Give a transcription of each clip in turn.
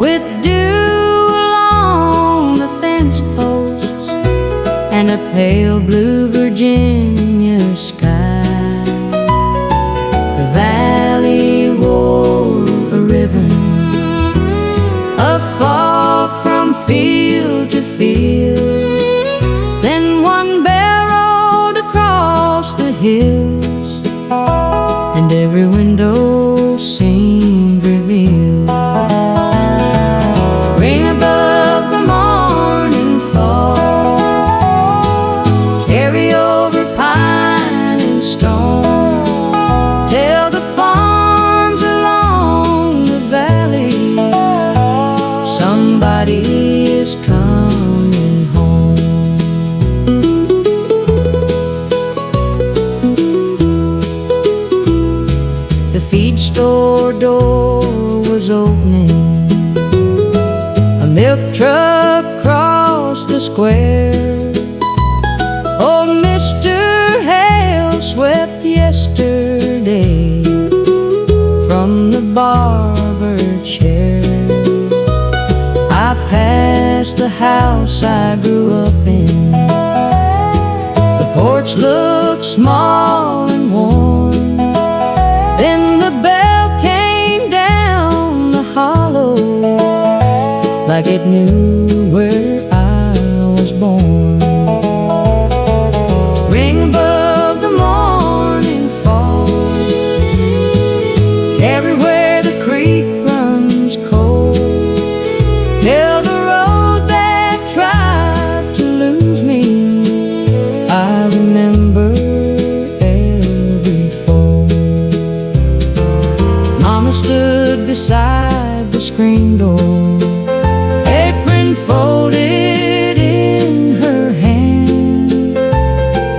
with dew along the fence posts and a pale blue Virginia sky. The valley wore a ribbon of fog from field to field. Then one bell rolled across the hills, and every window seemed revealed. Ring above the morning fall, carry over pine and stone, tell the farms along the valley somebody is coming home. The feed store door was opening, a milk truck crossed the square. Old Mr. Hale swept yesterday from the barber chair. I passed the house I grew up in. The porch looked small and warm. Then the bell came down the hollow, like it knew where I was born. Ring above the morning fall, everywhere the creek runs cold. Tell the road that tried to lose me, I remember every fold. Mama stood beside the screen door, apron folded in her hand.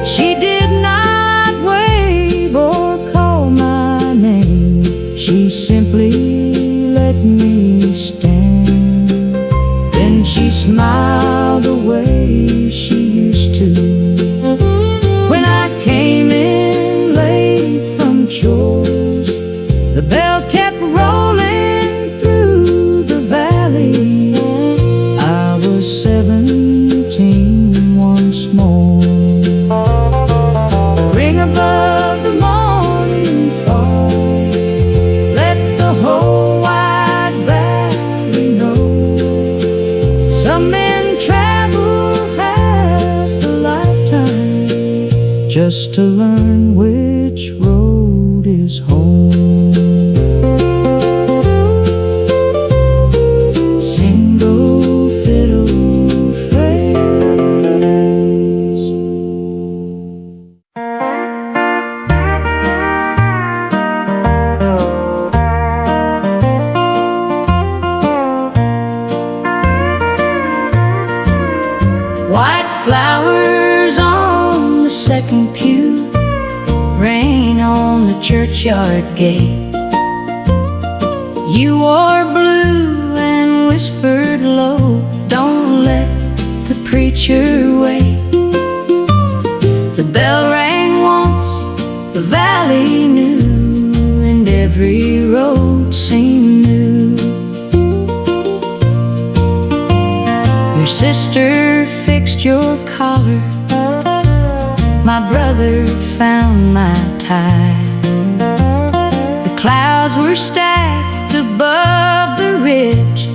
She did not wave or call my name, she simply let me stand. Then she smiled the way she used to when I came in late from chores. The bell kept rolling through the valley. I was 17 once more. Ring above the morning fall, let the whole wide valley know. Some men travel half a lifetime just to learn which road is home. Single fiddle phrase. White flowers on the second pew, rain on the churchyard gate. You wore blue and whispered low, don't let the preacher wait. The bell rang once, the valley knew, and every road seemed new. Your sister fixed your collar, my brother found my tie. The clouds were stacked above the ridge,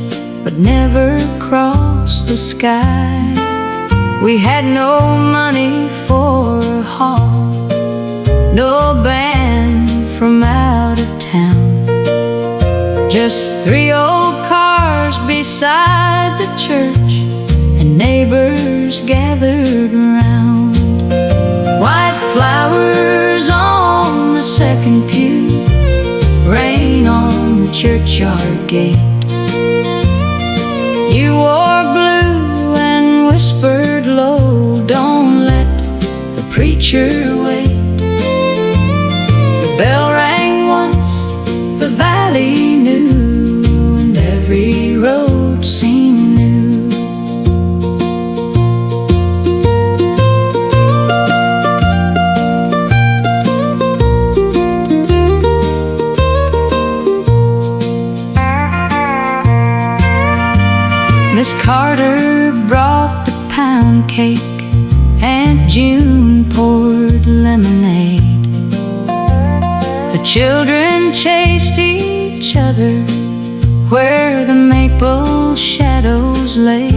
but never crossed the sky. We had no money for a hall, no band from out of town, just 3 old cars beside the church, and neighbors gathered round. White flowers on the second pew, rain on the churchyard gate. You wore blue and whispered low, don't let the preacher wait. The bell rang once, the valley knew, and every road seemed new. Miss Carter brought the pound cake, Aunt June poured lemonade. The children chased each other where the maple shadows lay.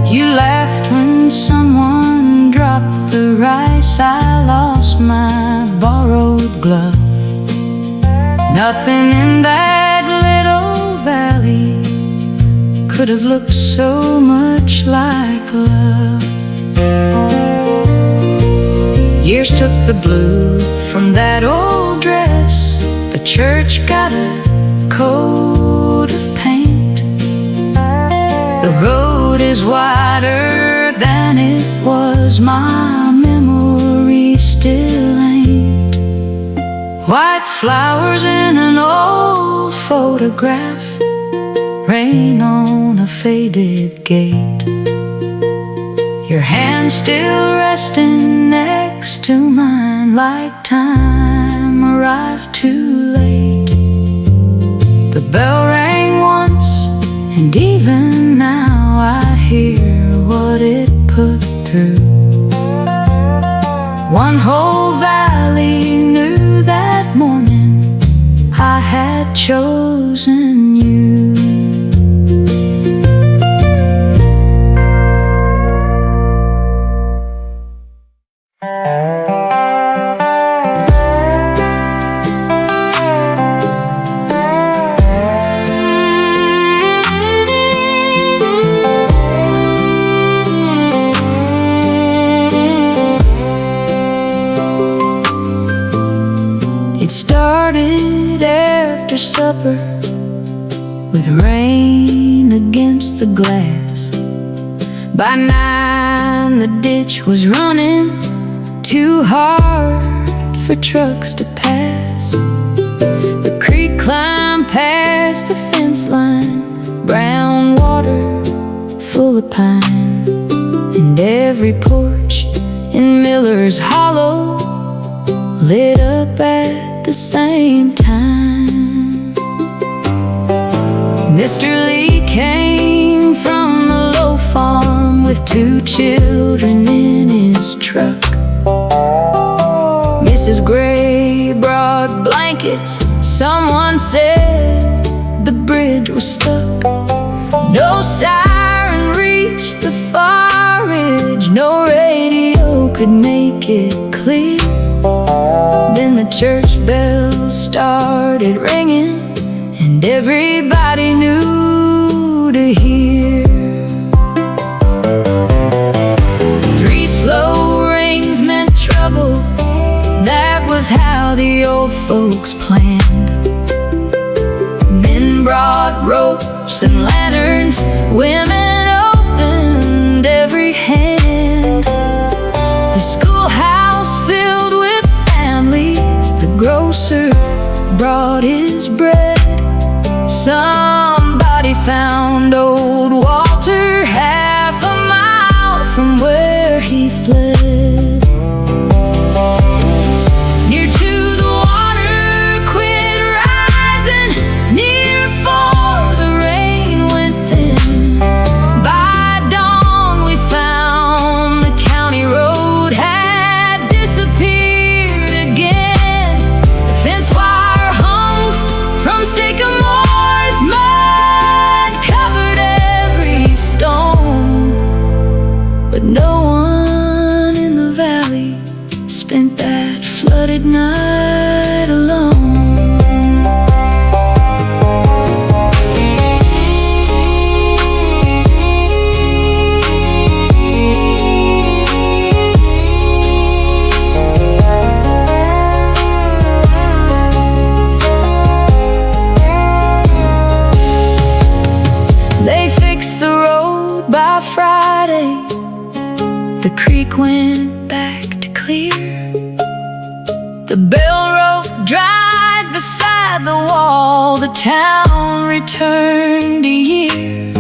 You laughed when someone dropped the rice. I lost my borrowed glove. Nothing in that little valley could have looked so much like love. Years took the blue from that old dress. The church got a coat of paint. The road is wider than it was. My memory still ain't. White flowers in an old photograph, rain on a faded gate. Your hand still resting next to mine, like time arrived too late. The bell rang once, and even now I hear what it put through. One whole valley knew that morning I had chosen you. It started after supper with rain against the glass. By 9 the ditch was running too hard for trucks to pass. The creek climbed past the fence line, brown water full of pine. And every porch in Miller's Hollow lit up at the same time. Mr. Lee came from the low farm with 2 children in his truck. Mrs. Gray brought blankets. Someone said the bridge was stuck. No siren reached the far ridge. No radio could make it clear. Then the church bells started ringing, and everybody knew to hear. 3 slow rings meant trouble. That was how the old folks planned. Men brought ropes and lanterns. Women opened every hand. The schoolhouse filled with families. The grocer brought his bread. Somebody found old Walter half a mile from where he fled. Near to the water quit rising, near for the rain went thin. By dawn we found the county road had disappeared again. The fence wire hung from sycamores, mud covered every stone. But no one in the valley spent that flooded night alone. They fixed the road by Friday. The creek went back to clear. The bell rope dried beside the wall. The town returned a year.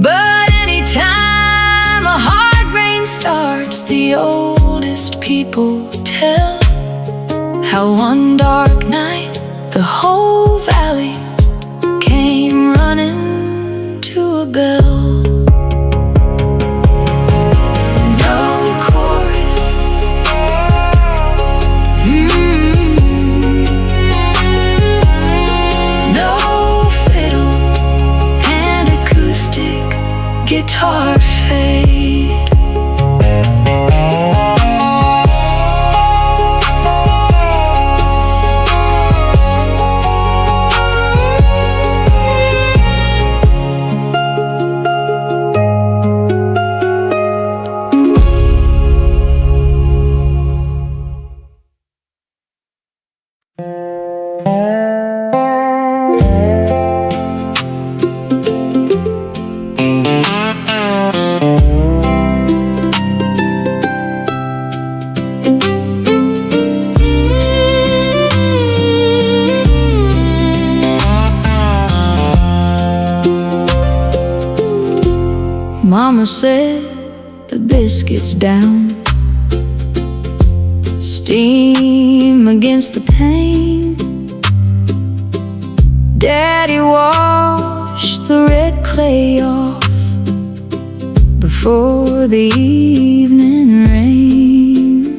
But anytime a hard rain starts, the oldest people tell how one dark night the whole valley came running bell. No chorus, no fiddle and acoustic guitar fade. Mama said the biscuit's down, steam against the pane. Daddy washed the red clay off before the evening rain.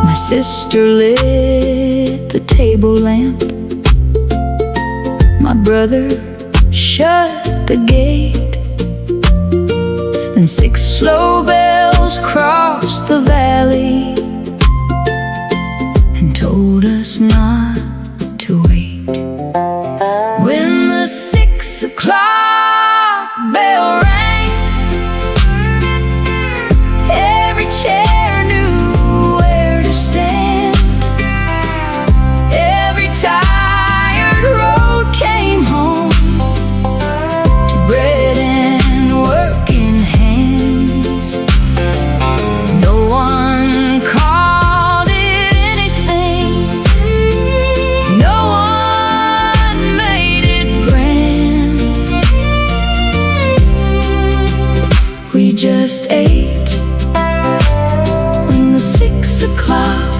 My sister lit the table lamp, my brother shut the gate. Then 6 slow bells crossed the valley and told us not to wait. When the 6 o'clock bell rang, every chair knew where to stand. Every tired road came home to bread and working hands. No one called it anything, no one made it grand. We just ate when the 6 o'clock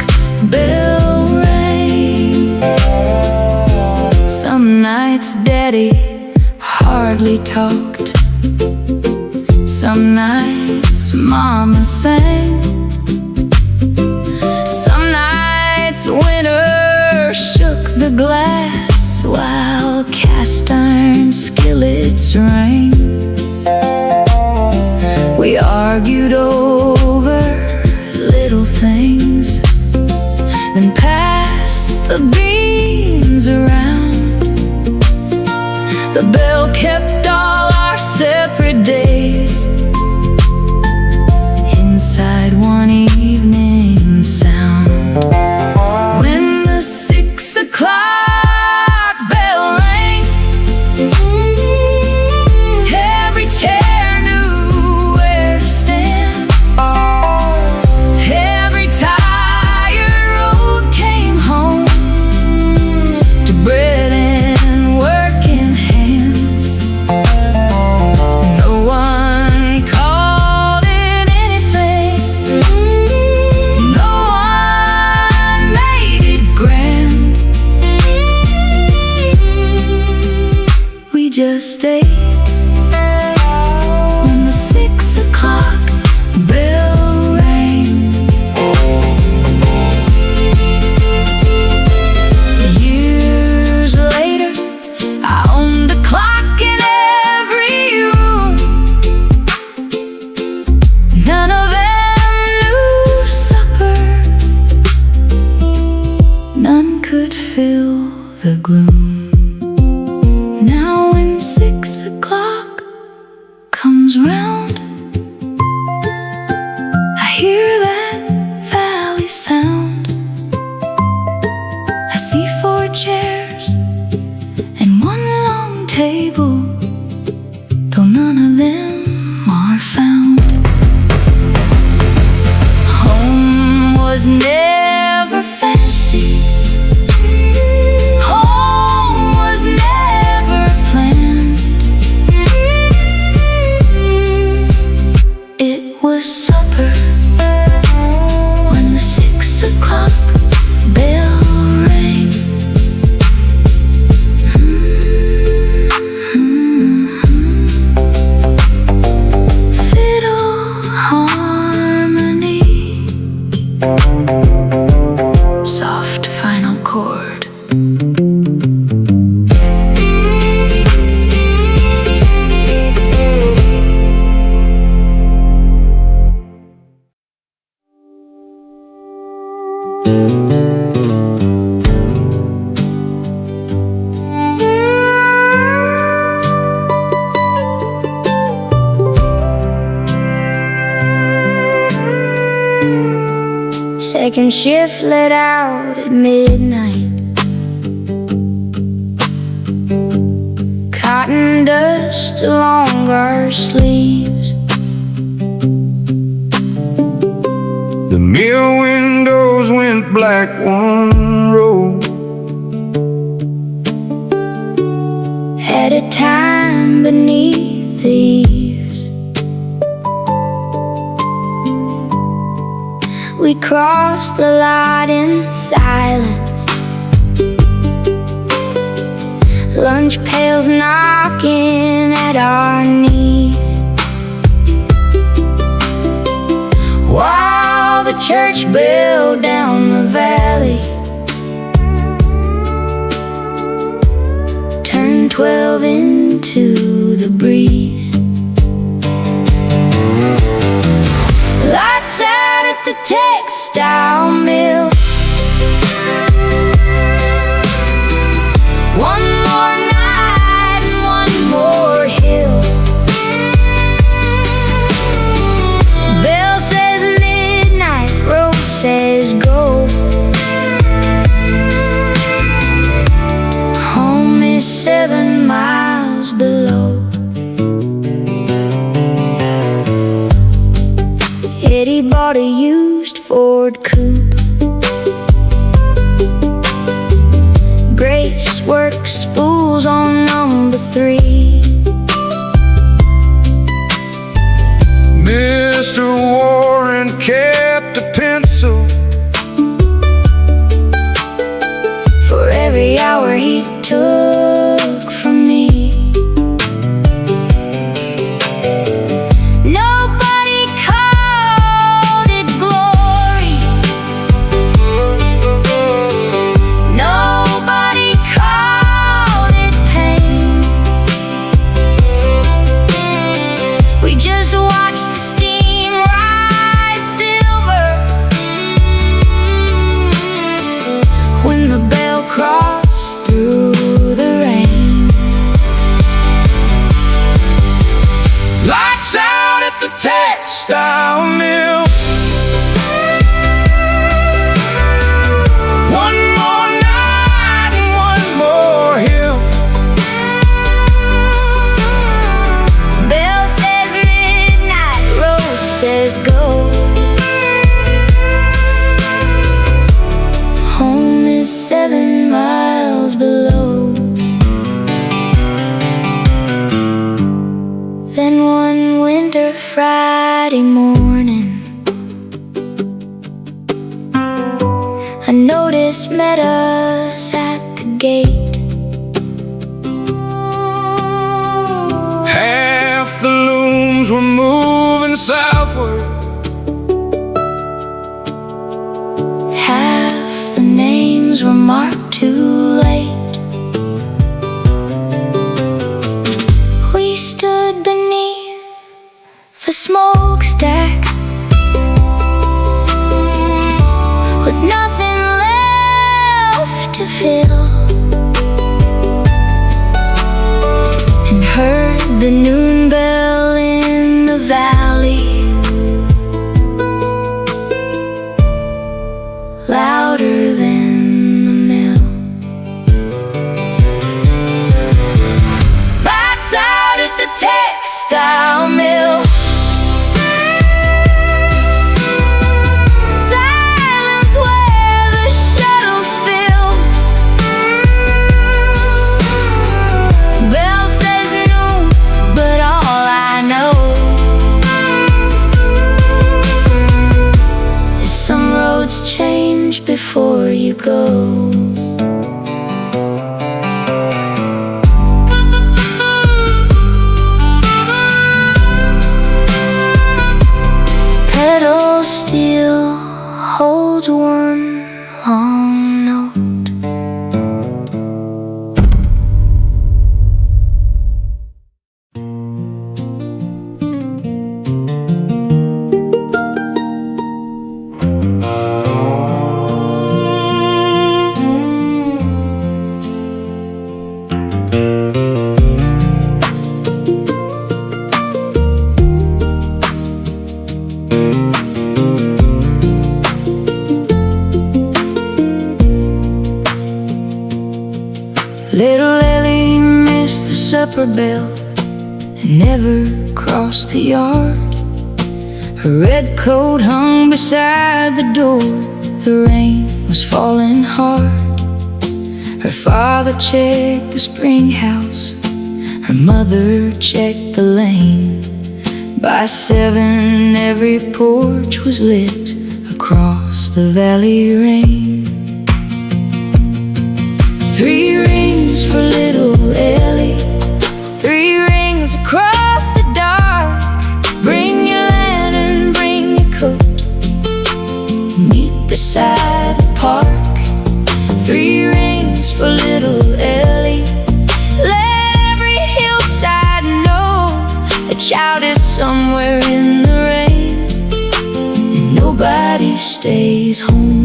bell rang. Some nights Daddy hardly talked, some nights Mama sang, some nights winter shook the glass while cast iron skillets rang. We argued over little things, then passed the beans around. The bell kept all our separate days inside one evening sound. When the 6 o'clock bell rang, every chair knew where to stand. Every tired road came home to bread and working hands. No one called it anything, no one made it grand. We just ate when the 6 o'clock bell rang. Years later, I owned a clock in every room. None of them knew supper, none could fill the gloom. Now when 6 o'clock comes round, I hear that valley sound. I see 4 chairs and one long table, though none of them are found. Home was never fancy, home was never planned. It was supper when the 6 o'clock bell rang. second shift let out at midnight. Cotton dust along our sleeves. The mill windows went black one row at a time beneath the eaves. We crossed the lot in silence, lunch pails knocking at our knees, while the church bell down the valley turned 12 into the breeze. Lights out at the textile mill. One more night and one more hill. Bell says midnight, road says go. Home is 7 miles below. Eddie bought a used Ford coupe. Grace worked spools on number 3. Mr. Warren kept a pencil for every hour he took from me. Nobody called it glory. Nobody called it pain. We just watched the steam rise silver when the bell crossed through the rain. Lights out at the textile mill. One more night and one more hill. Bell says midnight, road says go. Home is 7 miles below. Then one winter Friday morning, a notice met us at the gate. Half the looms were moving southward. Half the names were marked too late. We stood beneath the smokestack with nothing left to fill, and heard the noon bell in the valley louder than the mill. Lights out at the textile mill. Silence where the shuttles fill. Bell says no, but all I know is some roads change before you go. Pedal steel holds one long note. supper bell and never crossed the yard. Her red coat hung beside the door. The rain was falling hard. Her father checked the spring house. Her mother checked the lane. By 7, every porch was lit across the valley rain. 3 rings for little Ellie, 3 rings across the dark. Bring your lantern, bring your coat, meet beside the park. 3 rings for little Ellie. Let every hillside know a child is somewhere in the rain, and nobody stays home.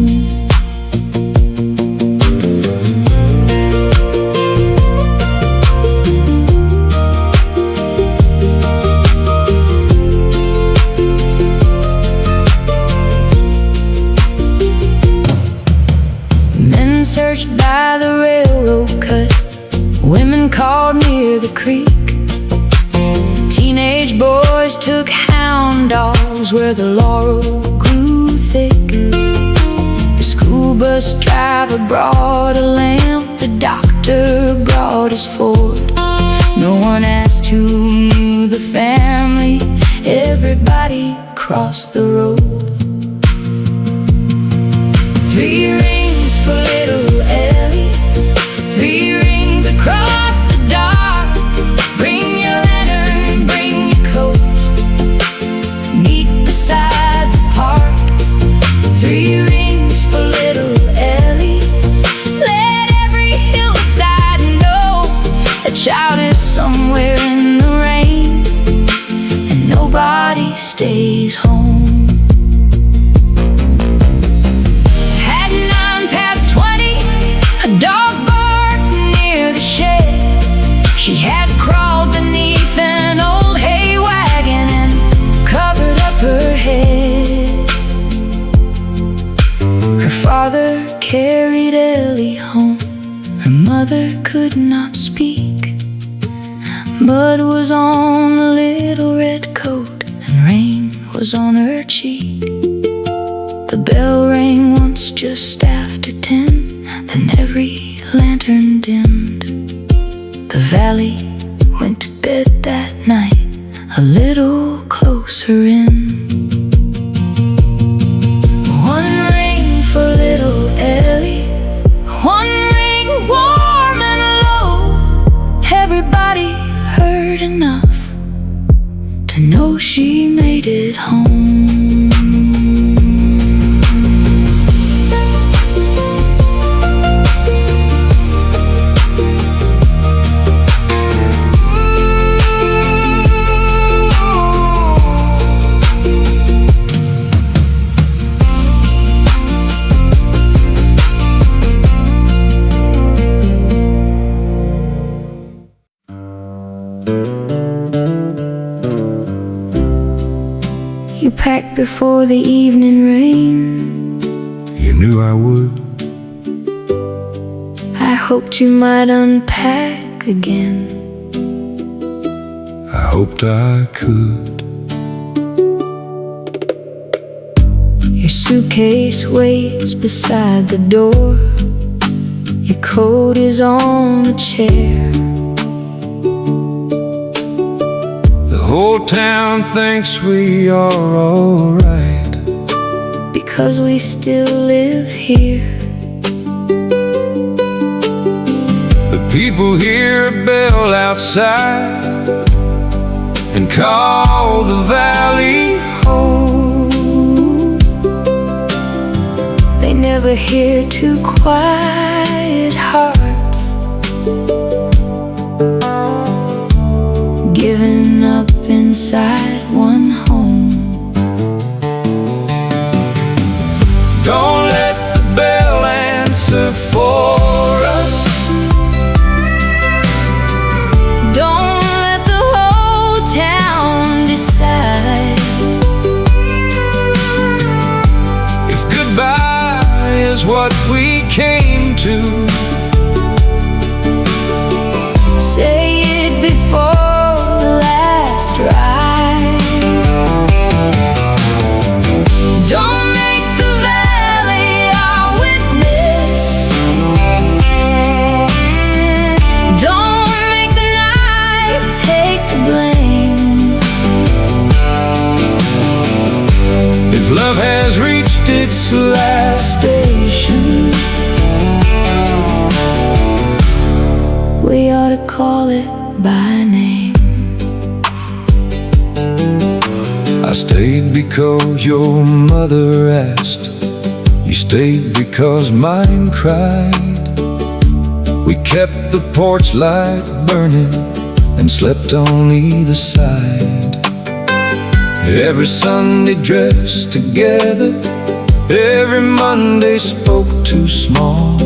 Men searched by the railroad cut, women called near the creek. Teenage boys took hound dogs where the laurel grew thick. The school bus driver brought a lamp, the doctor brought his Ford. No one asked who knew the family, everybody crossed the road. 3 rings for little Ellie, 3 rings across the dark. Bring your lantern, bring your coat, meet beside the park. 3 rings for little Ellie. Let every hillside know a child is somewhere in the rain, and nobody stays home. At 20, a dog barked near the shed. She had crawled beneath an old hay wagon and covered up her head. Her father carried Ellie home. Her mother could not speak. Mud was on the little red coat, and rain was on her cheek. The bell rang once just after 10, then every lantern dimmed. The valley went to bed that night, a little closer in. 1 ring for little Ellie, 1 ring warm and low. Everybody heard enough to know she made it home. You packed before the evening rain. You knew I would. I hoped you might unpack again. I hoped I could. Your suitcase waits beside the door. Your coat is on the chair. The whole town thinks we are alright, because we still live here. but people hear a bell outside and call the valley home. They never hear 2 quiet hearts giving up inside 1 home. Don't let the bell answer for us. Don't let the whole town decide. If goodbye is what we came to, Say it call it by name. I stayed because your mother asked. You stayed because mine cried. We kept the porch light burning and slept on either side. Every Sunday dressed together, every Monday spoke too small.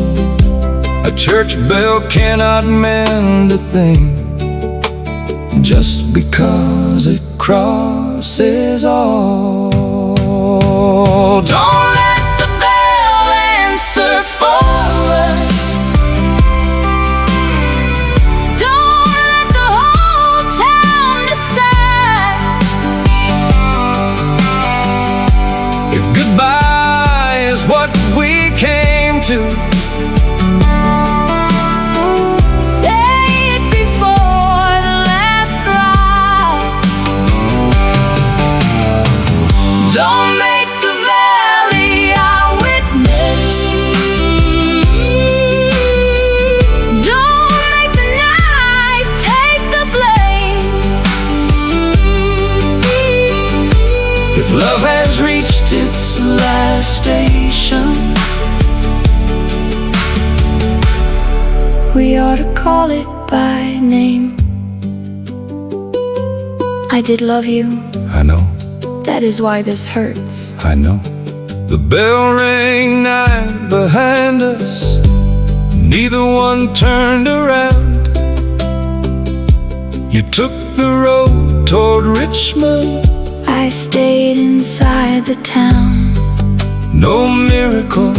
A church bell cannot mend a thing just because it crosses all. Don't let the bell answer for us. Don't let the whole town decide. If goodbye is what we came to, don't make the valley our witness. Don't make the night take the blame. If love has reached its last station, we ought to call it by name. I did love you. I know. That is why this hurts. I know. the bell rang nine behind us. Neither one turned around. You took the road toward Richmond. I stayed inside the town. No miracle,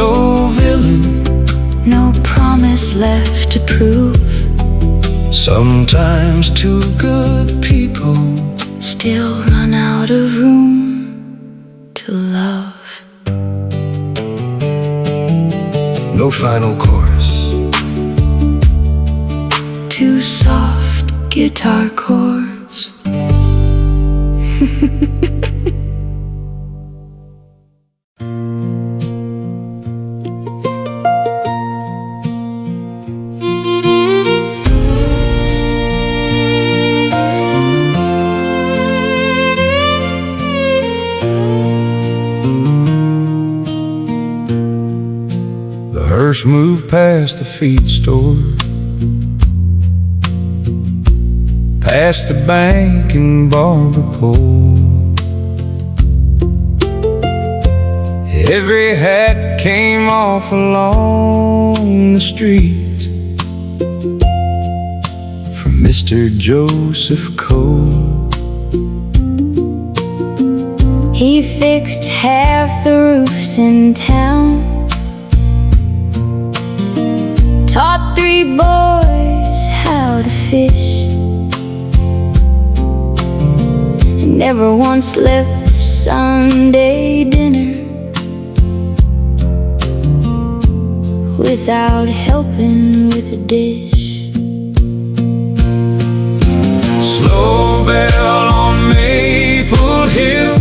no villain, No promise left to prove. sometimes two good people Still run out of room to love. no final chorus. Two soft guitar chords. The hearse moved past the feed store, past the bank and barber pole. Every hat came off along the street from Mr. Joseph Cole. He fixed half the roofs in town, taught 3 boys how to fish, and never once left Sunday dinner without helping with a dish. Slow bell on Maple Hill,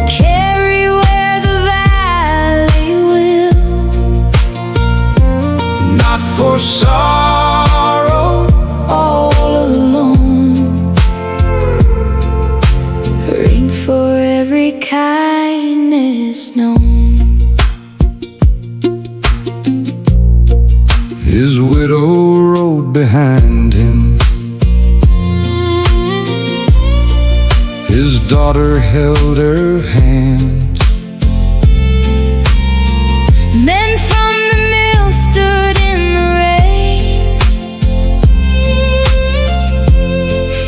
Carry where the valley will, not for sorrow, all alone. Ring for every kindness known. his widow rode behind him. His daughter held her hand. Men from the mill stood in the rain.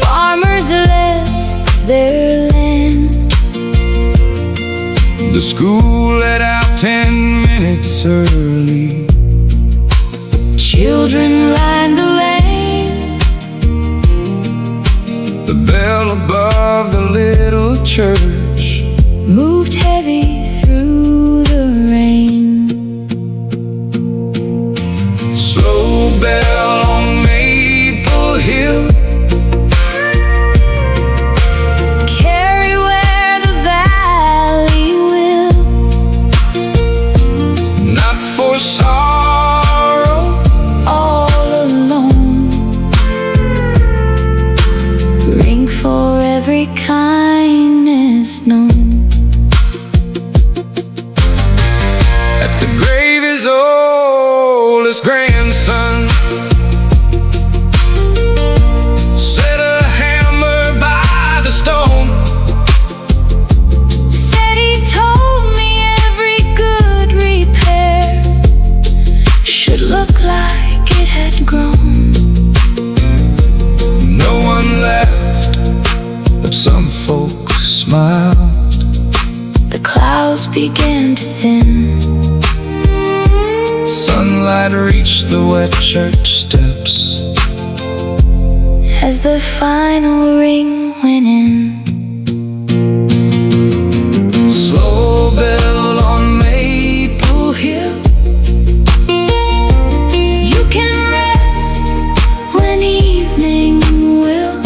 Farmers left their land. The school let out 10 minutes early. Children lined the lane. The bell above the little church Moved heavy through the rain. slow bell on Maple Hill, Carry where the valley will, not for sorrow, had grown. No one laughed, but some folks smiled. The clouds began to thin. Sunlight reached the wet church steps As the final ring went in. Slow bell on Maple Hill. You can rest when evening will.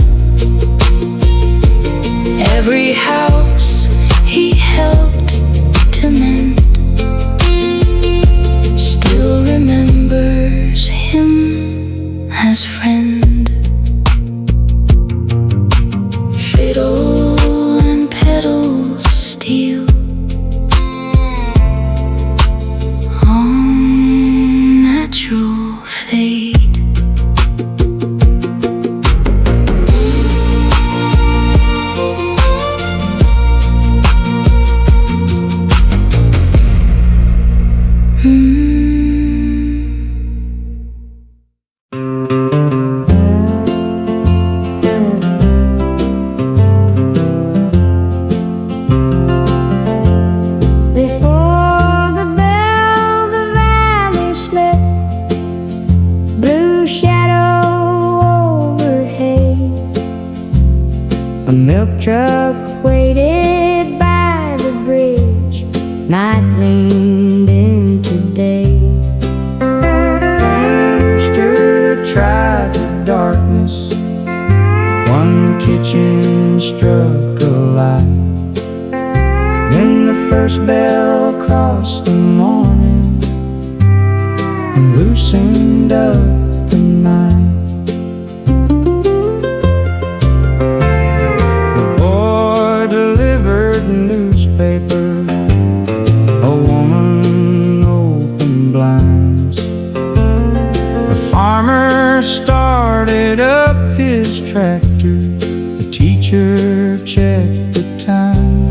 Every house he helped to mend still remembers him as friend. Fiddle and pedals steel on natural fade. A milk truck waited by the bridge. Night leaned into day. Rooster tried the darkness. One kitchen struck a light. Then the first bell crossed the morning and loosened up the night. Newspaper, a woman opened blinds. The farmer started up his tractor. The teacher checked the time.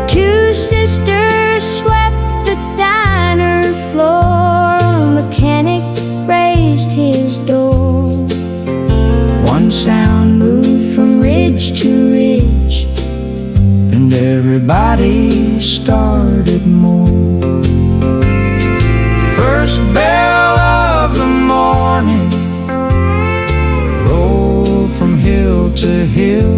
Two sisters swept the diner floor. A mechanic raised his door. One sound moved from ridge to ridge, and everybody started more. First bell of the morning rolled from hill to hill.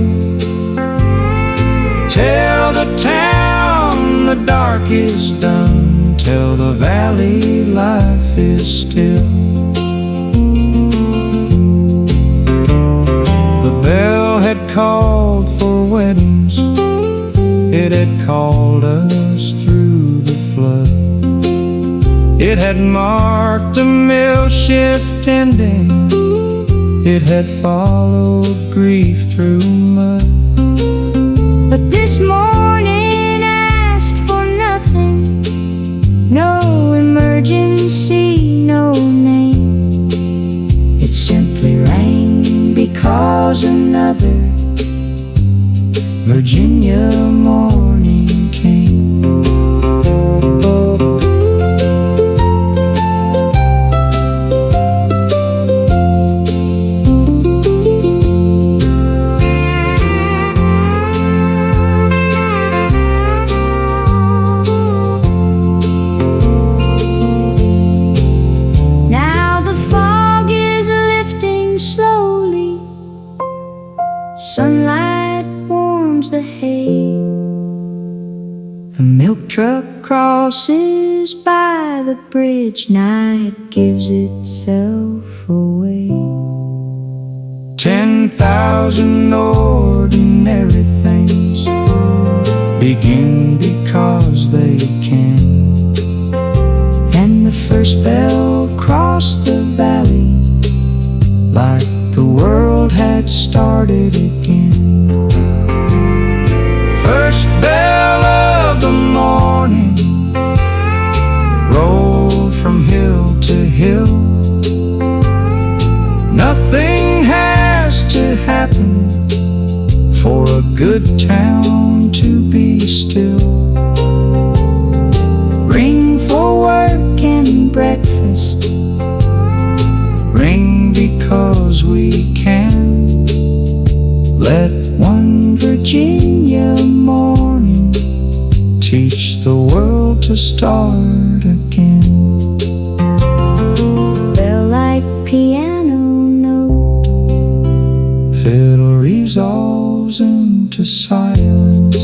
Tell the town the dark is done. Tell the valley life is still. The bell had called for weddings. It had called us through the flood. It had marked a mill shift ending. It had followed grief through mud. But this morning asked for nothing. No emergency, no name. It simply rang because another Virginia morning came. Now the fog is lifting slowly. Sunlight warms the hay. The milk truck crosses by the bridge. Night gives itself away. 10,000 ordinary things begin because they can. And the first bell crossed the valley like the world had started again. First bell of the morning rolled from hill to hill. Nothing has to happen for a good town to be still. Ring for work and breakfast, 'cause we can. Let one Virginia morning teach the world to start again. Bell like piano note, Fiddle resolves into silence.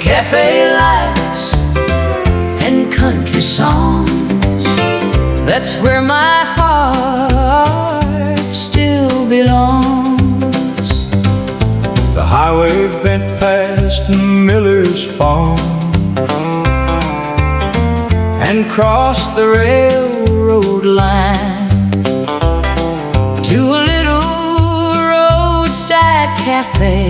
cafe lights and country songs, that's where my heart still belongs. The highway bent past Miller's farm And crossed the railroad line to a little roadside cafe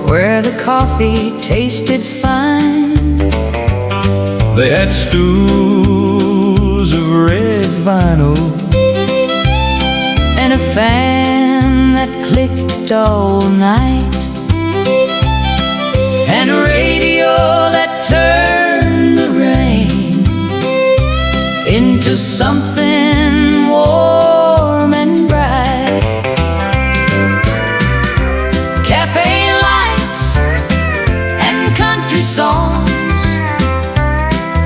where the coffee tasted fine. They had stools of red vinyl And a fan that clicked all night, and a radio that turned the rain into something warm and bright. Cafe lights and country songs,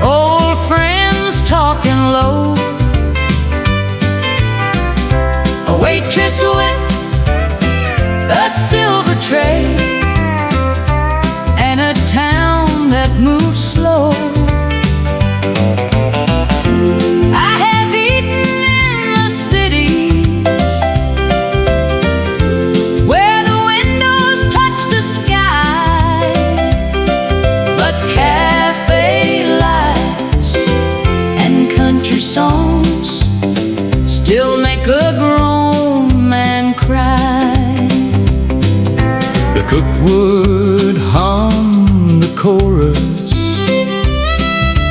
old friends talking low, a waitress with a silver tray, and a town that moves slow. I have eaten in the cities where the windows touch the sky, but cafe lights and country songs still make a grown man cry. The cook would hum the chorus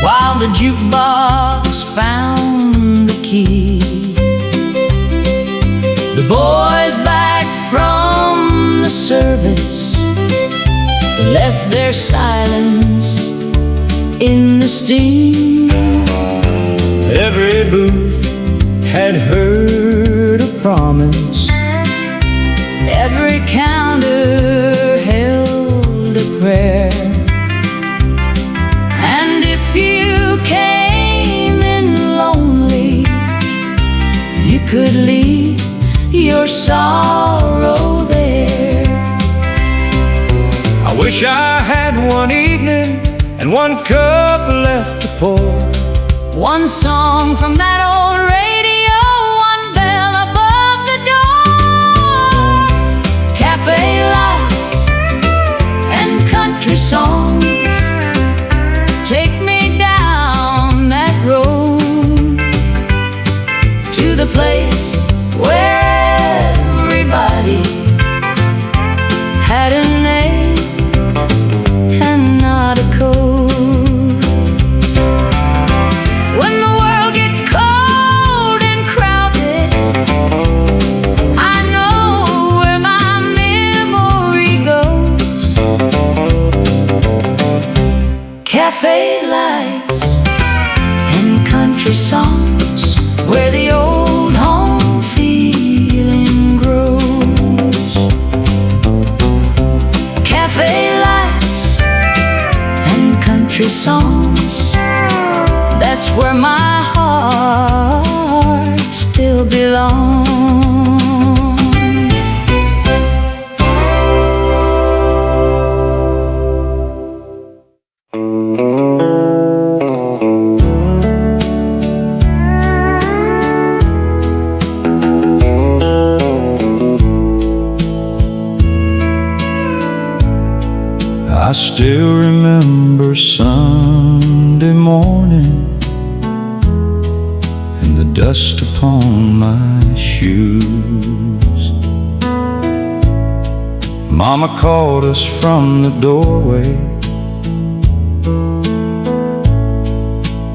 while the jukebox found the key. The boys back from the service left their silence in the steam. Every booth had heard a promise, Every counter held a prayer, and if you came in lonely, you could leave your sorrow there. I wish I had one evening and one cup left to pour. One song from that old radio, one bell above the door. Cafe lights and country songs, take me down that road to the place where everybody had a name and not a code. When the world gets cold and crowded, I know where my memory goes. Cafe lights and country songs, where the old home feeling grows. Cafe lights and country songs, that's where my heart still belongs. I still remember Sunday morning and the dust upon my shoes. Mama called us from the doorway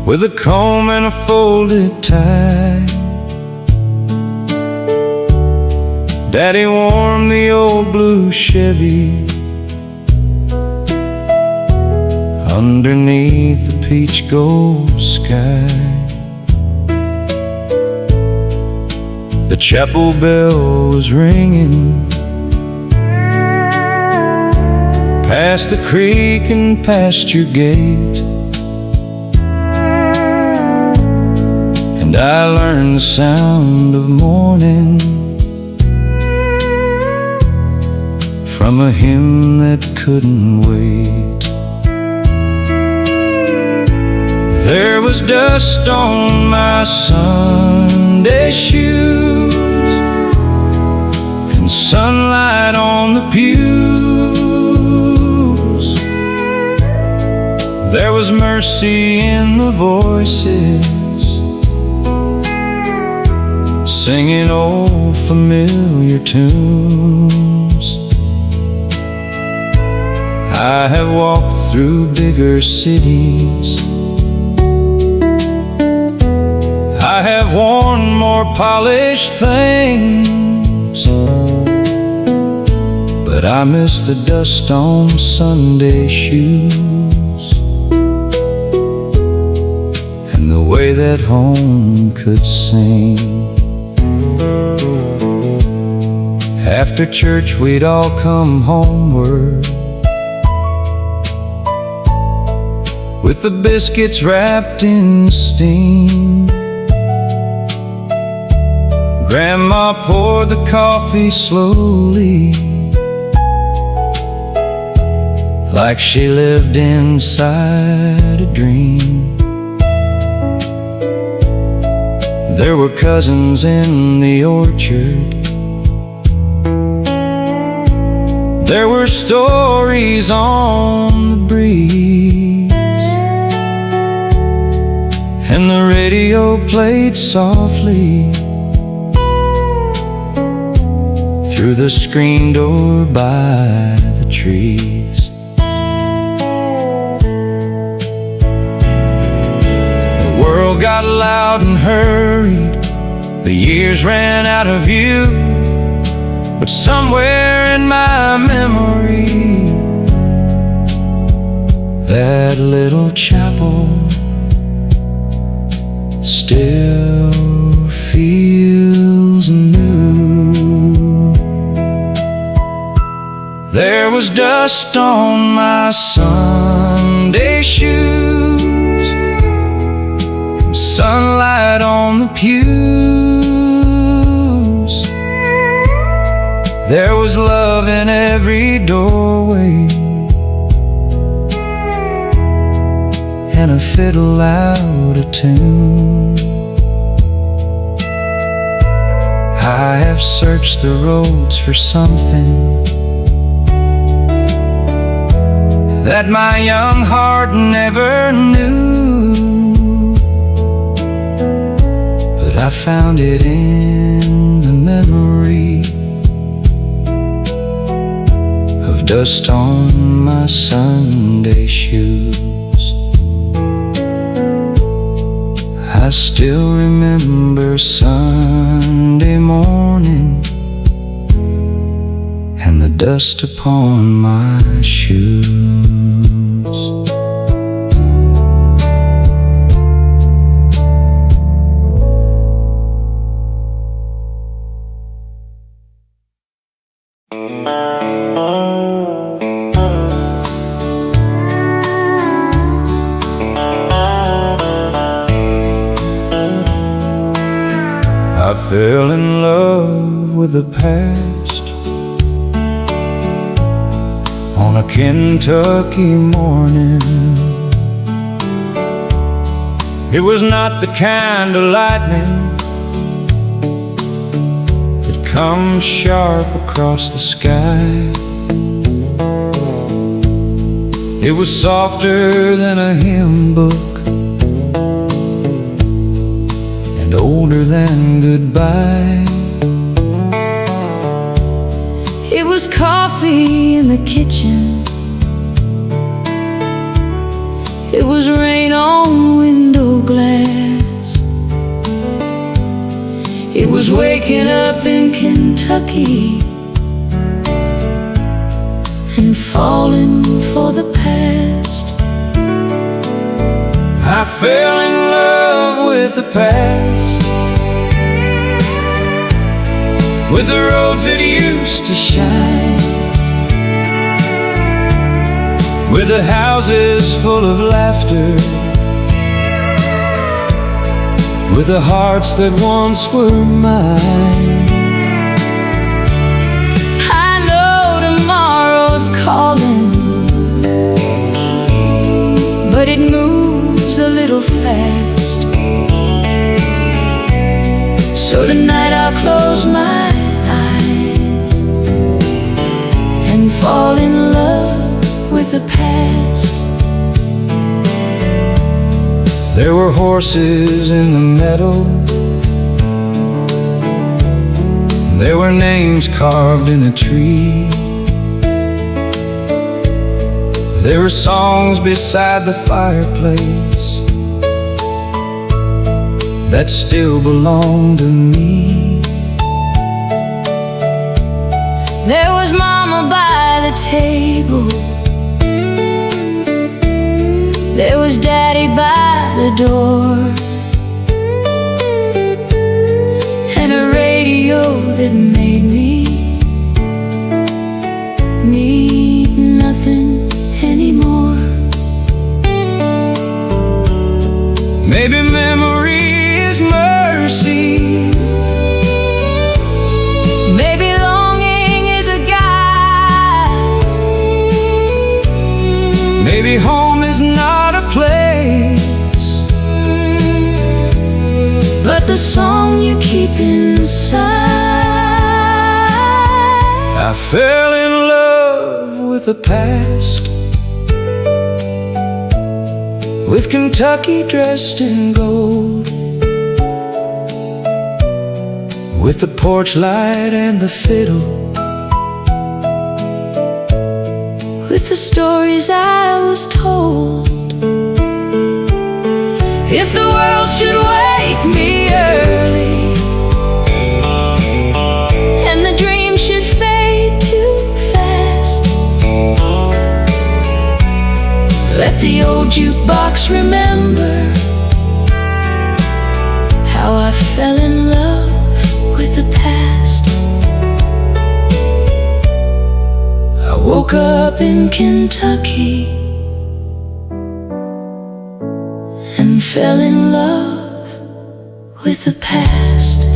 with a comb and a folded tie. Daddy warmed the old blue Chevy underneath the peach gold sky. The chapel bell was ringing past the creek and past your gate, and I learned the sound of morning from a hymn that couldn't wait. There was dust on my Sunday shoes and sunlight on the pews. There was mercy in the voices singing old familiar tunes. I have walked through bigger cities, I have worn more polished things, but I miss the dust on Sunday shoes and the way that home could sing. After church we'd all come homeward with the biscuits wrapped in steam. Grandma poured the coffee slowly, like she lived inside a dream. There were cousins in the orchard, there were stories on the breeze, and the radio played softly through the screen door by the trees. The world got loud and hurried, the years ran out of view, but somewhere in my memory, that little chapel still feels new. There was dust on my Sunday shoes and sunlight on the pews. There was love in every doorway and a fiddle out of tune. I have searched the roads for something that my young heart never knew, but I found it in the memory of dust on my Sunday shoes. I still remember Sunday morning and the dust upon my shoes. I fell in love with the past on a Kentucky morning. It was not the kind of lightning that comes sharp across the sky. It was softer than a hymn book and older than goodbye. It was coffee in the kitchen, it was rain on window glass, It was waking up in Kentucky and falling for the past. I fell in love with the past, with the roads that used to shine, with the houses full of laughter, with the hearts that once were mine. I know tomorrow's calling, but it moves a little fast. So tonight I'll close my eyes and fall in love with the past. There were horses in the meadow, there were names carved in a tree, there were songs beside the fireplace that still belong to me. There was Mama by the table, there was Daddy by the door, and a radio that made me need nothing anymore. Maybe memory is mercy, Maybe longing is a guide, maybe home is not a place, but the song you keep inside. I fell in love with the past, with Kentucky dressed in gold, with the porch light and the fiddle, with the stories I was told. If the world should wake me early and the dream should fade too fast, let the old jukebox remember how I fell in love with the past. I woke up in Kentucky and fell in love with the past.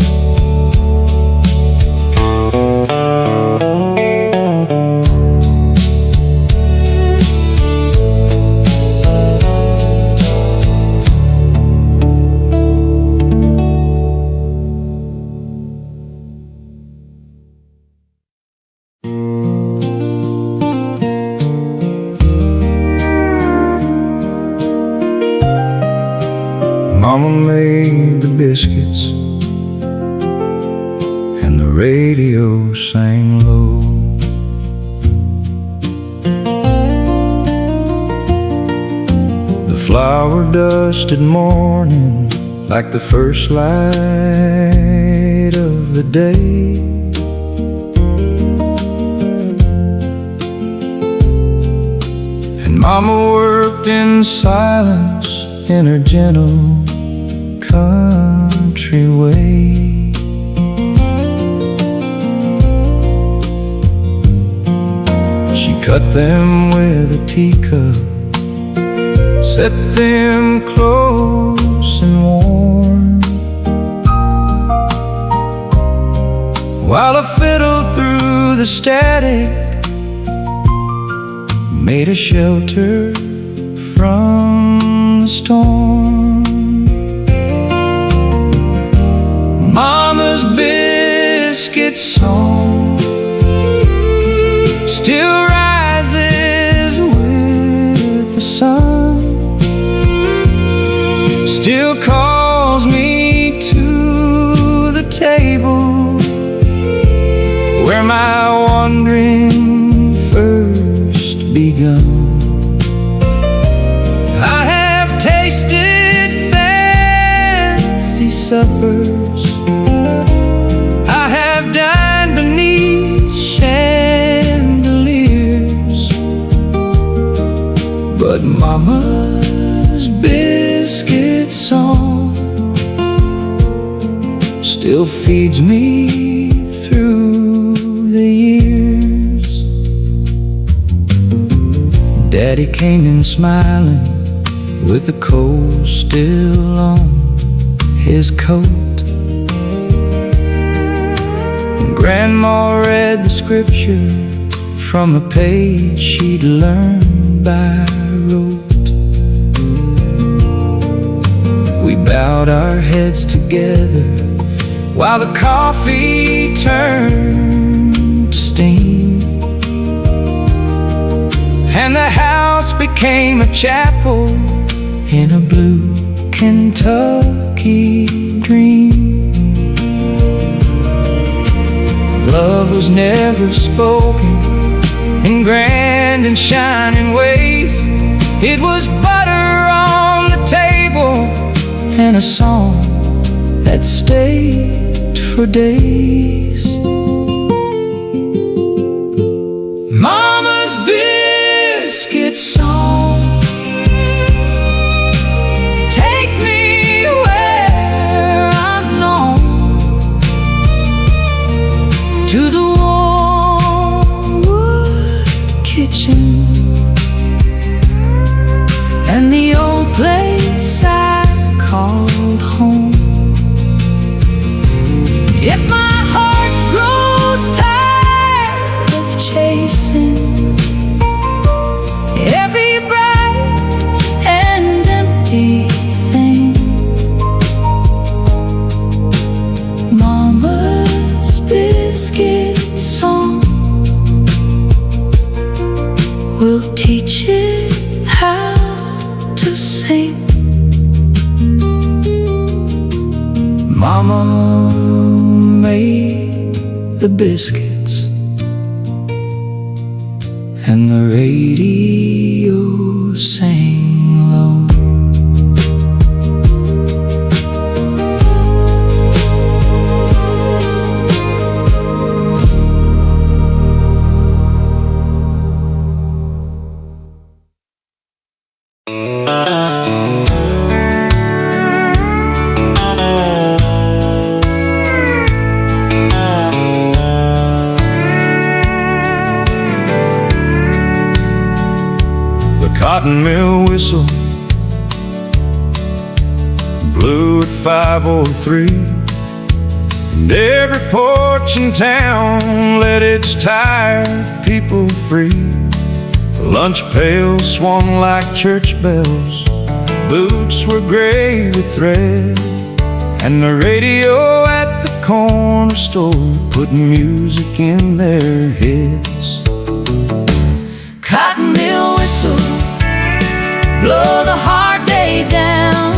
Mama made the biscuits and the radio sang low. The flower dusted morning like the first light of the day. And Mama worked in silence in her gentle country way. She cut them with a teacup, set them close and warm, while a fiddle through the static made a shelter from the storm. Mama's biscuit song still rises with the sun, still calls me to the table where my wandering first begun. I have tasted fancy suppers still feeds me through the years. Daddy came in smiling with the cold still on his coat, and Grandma read the scripture from a page she'd learned by rote. We bowed our heads together while the coffee turned to steam, and the house became a chapel in a blue Kentucky dream. Love was never spoken in grand and shining ways. It was butter on the table and a song that stayed for days. Mama's biscuit song, take me where I'm known, to the warm wood kitchen and the old place I called home. If my heart grows tired of chasing every bright and empty thing, Mama's biscuit song will teach it how to sing. Mama made the biscuits, and the radio sang low. Cotton mill whistle blew at 5:03, and every porch in town let its tired people free. The lunch pails swung like church bells, boots were gray with thread, and the radio at the corner store put music in their heads. Cotton mill whistle, blow the hard day down.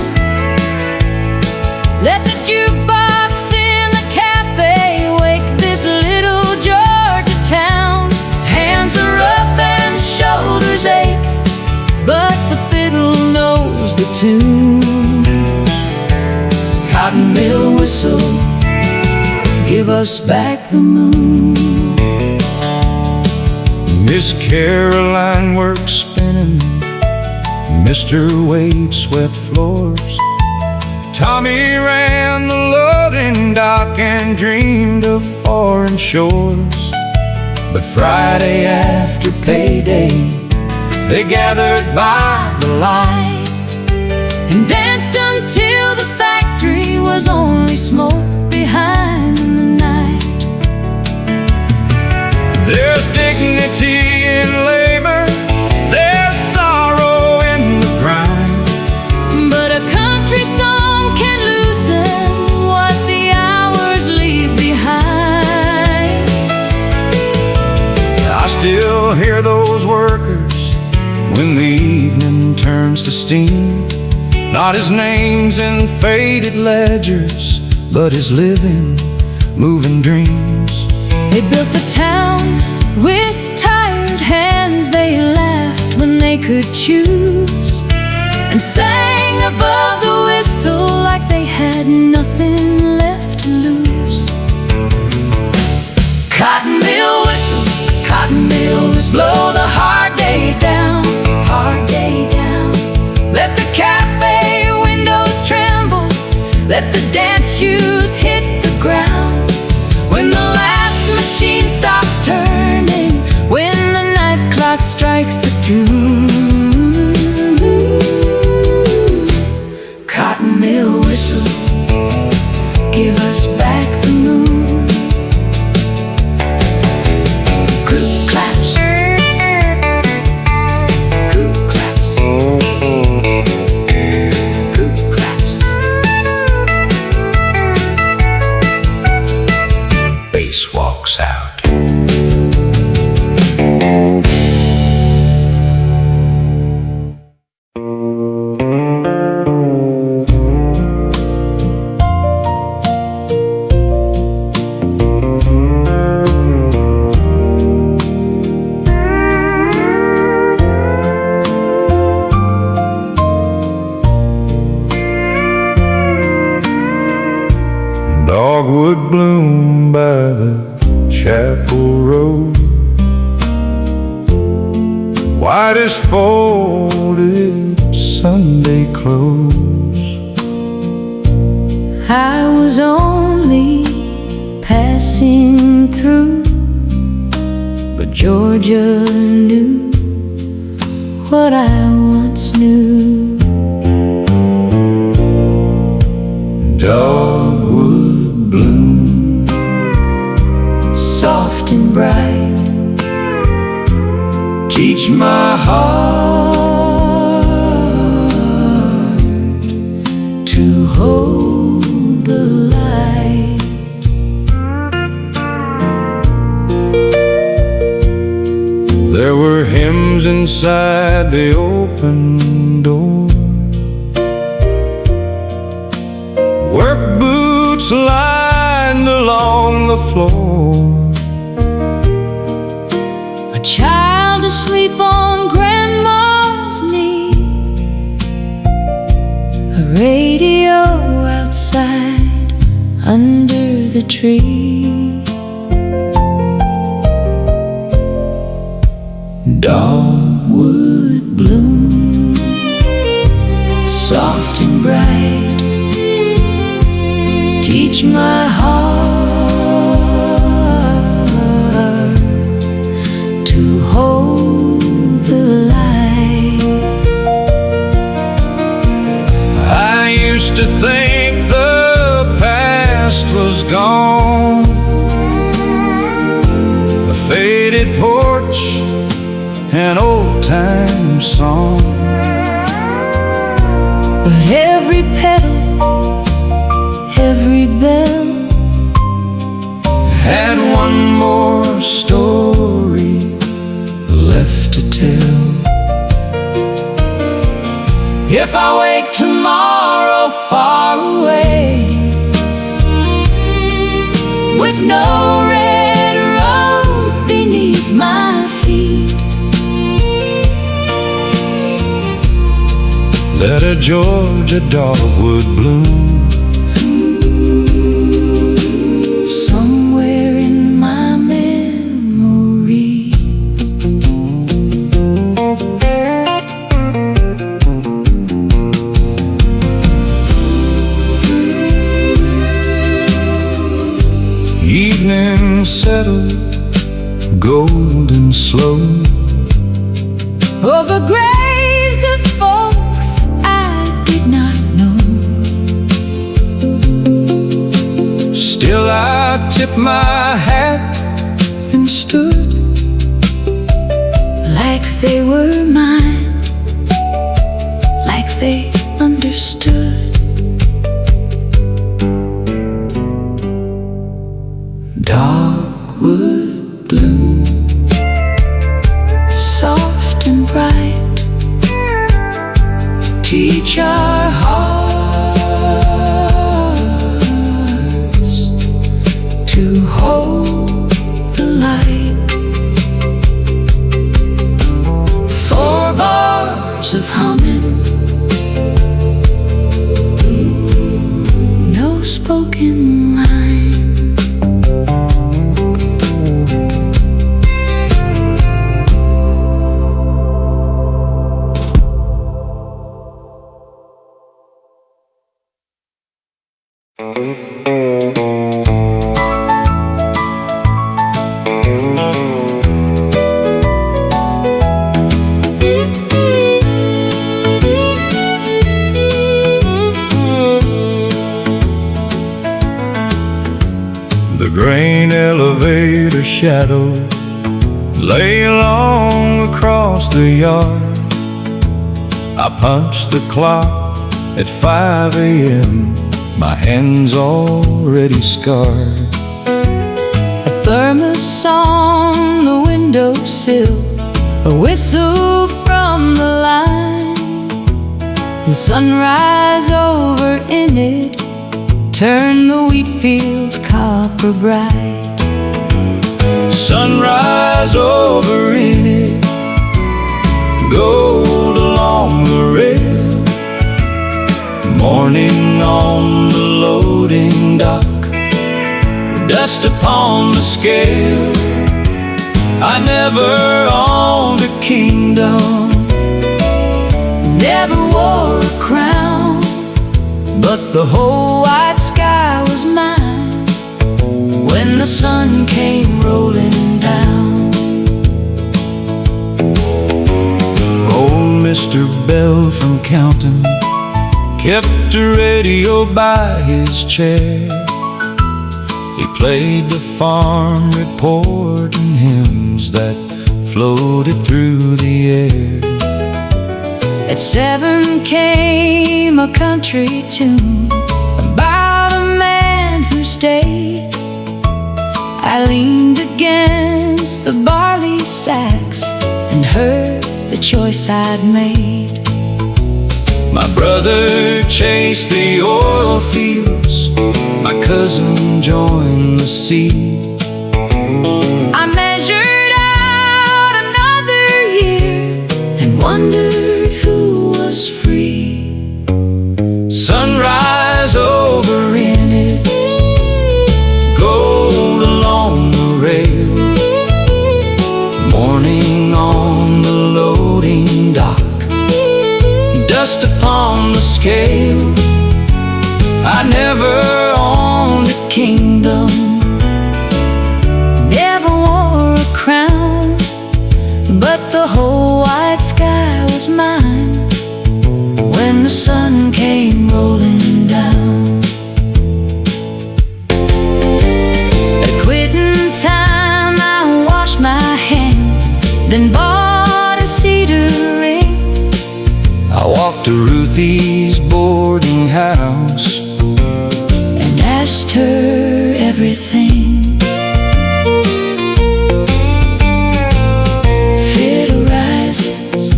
Let the jukebox in the cafe wake this little Georgia town. Hands are rough and shoulders ache, but the fiddle knows the tune. Cotton mill whistle, give us back the moon. Miss Caroline works spinning, Mr. Wade swept floors, Tommy ran the loading dock and dreamed of foreign shores. But Friday after payday, they gathered by the light and danced until the factory was only smoke behind the night. There's dignity in labor, there's sorrow in the grind, but a country song can loosen what the hours leave behind. I still hear those workers when the evening turns to steam, not his names in faded ledgers, but his living, moving dreams. They built a town with tired hands, they laughed when they could choose, and sang above the whistle like they had nothing left to lose. Cotton mill whistle, cotton mill whistle, blow the hard day down, hard day down. Let the cafe windows tremble, let the dance shoes hit the ground. face walks out. Dogwood bloom by the chapel road, white as folded Sunday clothes. I was only passing through, but Georgia knew what I once knew. Dogwood bloom, Soft and bright, teach my heart to hold the light. There were hymns inside the open door, work boots lined along the floor, A child asleep on grandma's knee, a radio outside under the tree. Dogwood bloom, soft and bright, teach my heart to hold the light. I used to think the past was gone, a faded porch, an old-time song. But every petal, every bell had one more story left to tell. If I wake tomorrow far away, with no red road beneath my feet, let a Georgia dogwood bloom somewhere in my memory. Evening settled, golden slow, Over graves of folks I did not know. still I tipped my hat and stood Like they were mine, like they understood. dogwood bloom, Soft and bright, teach our hearts to hold the light. 4 bars of humming, no spoken line. The grain elevator shadow lay along across the yard. I punched the clock at 5 a.m., my hands already scarred. thermos on the windowsill, a whistle from the line, and sunrise over in it turn the wheat fields copper bright. Sunrise over in it, gold along the rail, morning on the loading dock, dust upon the scale. I never owned a kingdom, never wore a crown, but the whole white sky was mine when the sun came rolling down. Old Mr. Bell from Counting kept a radio by his chair. He played the farm report and hymns that floated through the air. At 7 came a country tune about a man who stayed. I leaned against the barley sacks and heard the choice I'd made. My brother chased the oil fields, my cousin joined the sea. I measured out another year and wondered who was free. Sunrise over in it, gold along the rail, morning on the loading dock, dust upon the scale. I never owned a kingdom, never wore a crown, but the whole white sky was mine when the sun came rolling down. At quitting time I washed my hands, then bought a cedar ring. I walked to Ruthie's boarding house and asked her everything. Fit arises,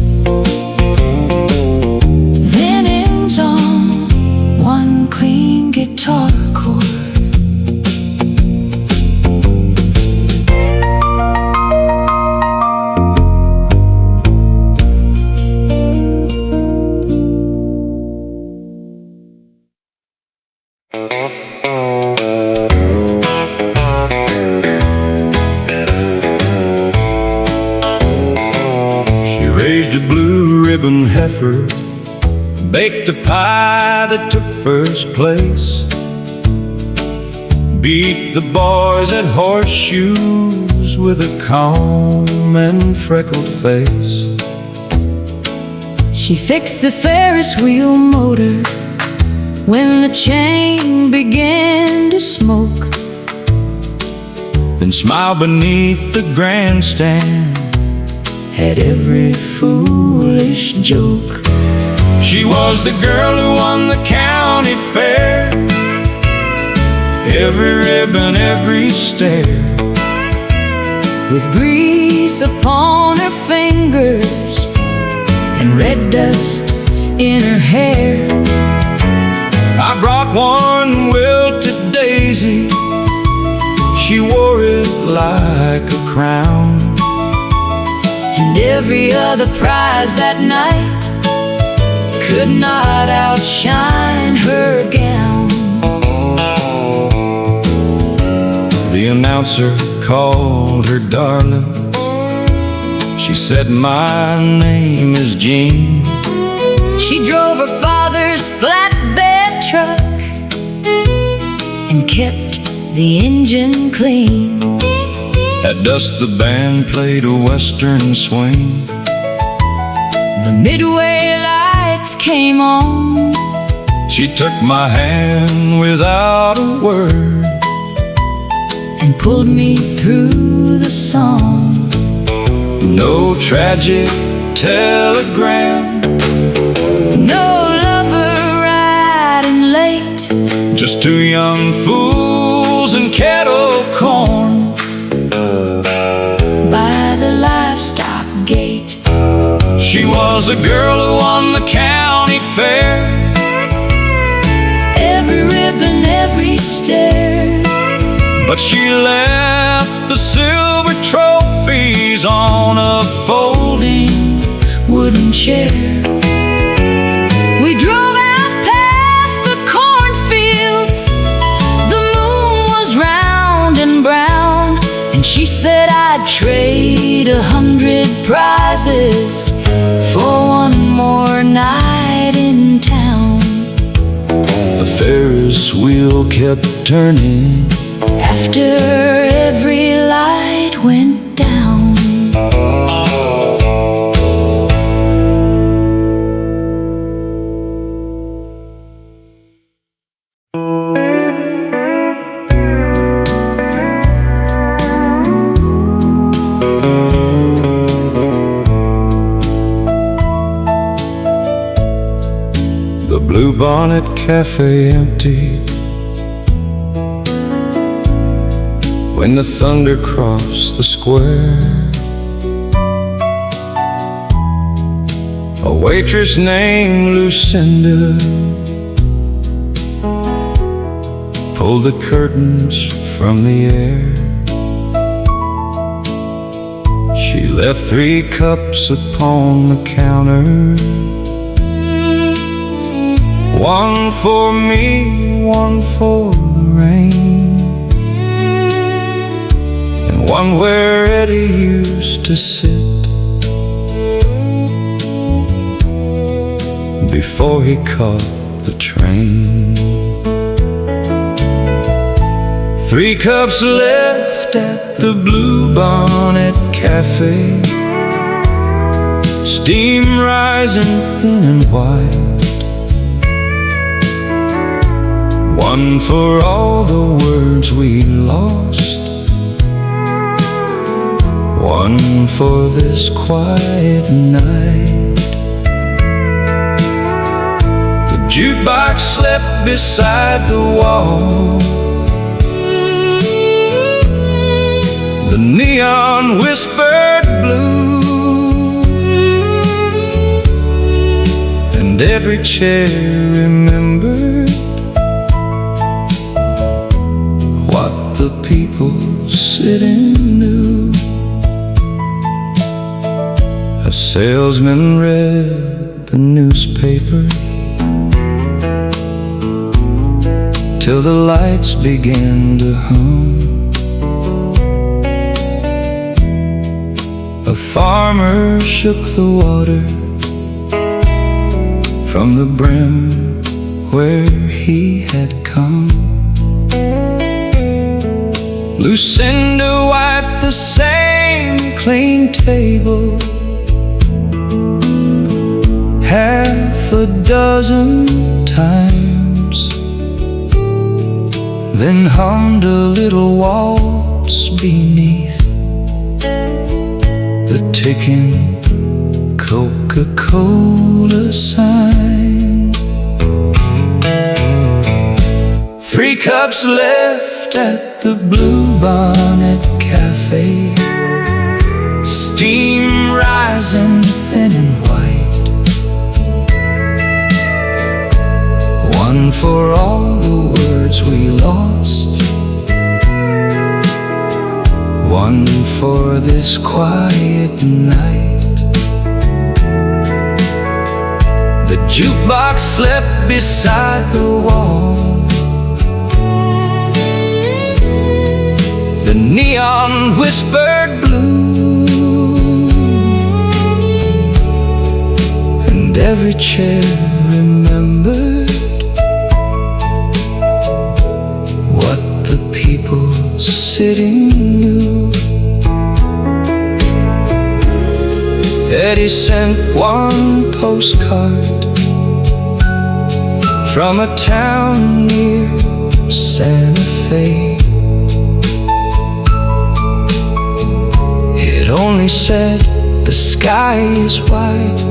then ends on one clean guitar chord. Raised a blue ribbon heifer, baked a pie that took first place, beat the boys at horseshoes with a calm and freckled face. She fixed the Ferris wheel motor when the chain began to smoke, Then smiled beneath the grandstand had every foolish joke. She was the girl who won the county fair, every ribbon, every stair, with grease upon her fingers and red dust in her hair. I brought one wilted daisy, she wore it like a crown, and every other prize that night could not outshine her gown. The announcer called her darling. She said, "My name is Jean." She drove her father's flatbed truck and kept the engine clean. At dusk the band played a western swing. The midway lights came on. She took my hand without a word and pulled me through the song. No tragic telegram, no lover riding late, just two young fools and kettle corn was the girl who won the county fair. Every ribbon, every stair. But she left the silver trophies on a folding wooden chair. We drove out past the cornfields. The moon was round and brown, and she said I'd trade 100 prizes for one more night in town. The Ferris wheel kept turning after every light went down. The Bluebonnet Cafe emptied when the thunder crossed the square. A waitress named Lucinda pulled the curtains from the air. She left 3 cups upon the counter, one for me, one for the rain, and one where Eddie used to sit before he caught the train. 3 cups left at the Bluebonnet Cafe, steam rising thin and white. One for all the words we lost, one for this quiet night. The jukebox slept beside the wall. The neon whispered blue, and every chair remembered what the people sitting knew. A salesman read the newspaper till the lights began to hum. A farmer shook the water from the brim where he had come. Lucinda wiped the same clean table 6 times, then hummed a little waltz beneath the ticking Coca-Cola sign. 3 cups left at the Bluebonnet Cafe, steam rising thin and white. One for all the words we lost, one for this quiet night. The jukebox slept beside the wall. The neon whispered blue, and every chair remembered what the people sitting knew. Eddie sent one postcard from a town near Santa Fe. It only said, "The sky is white."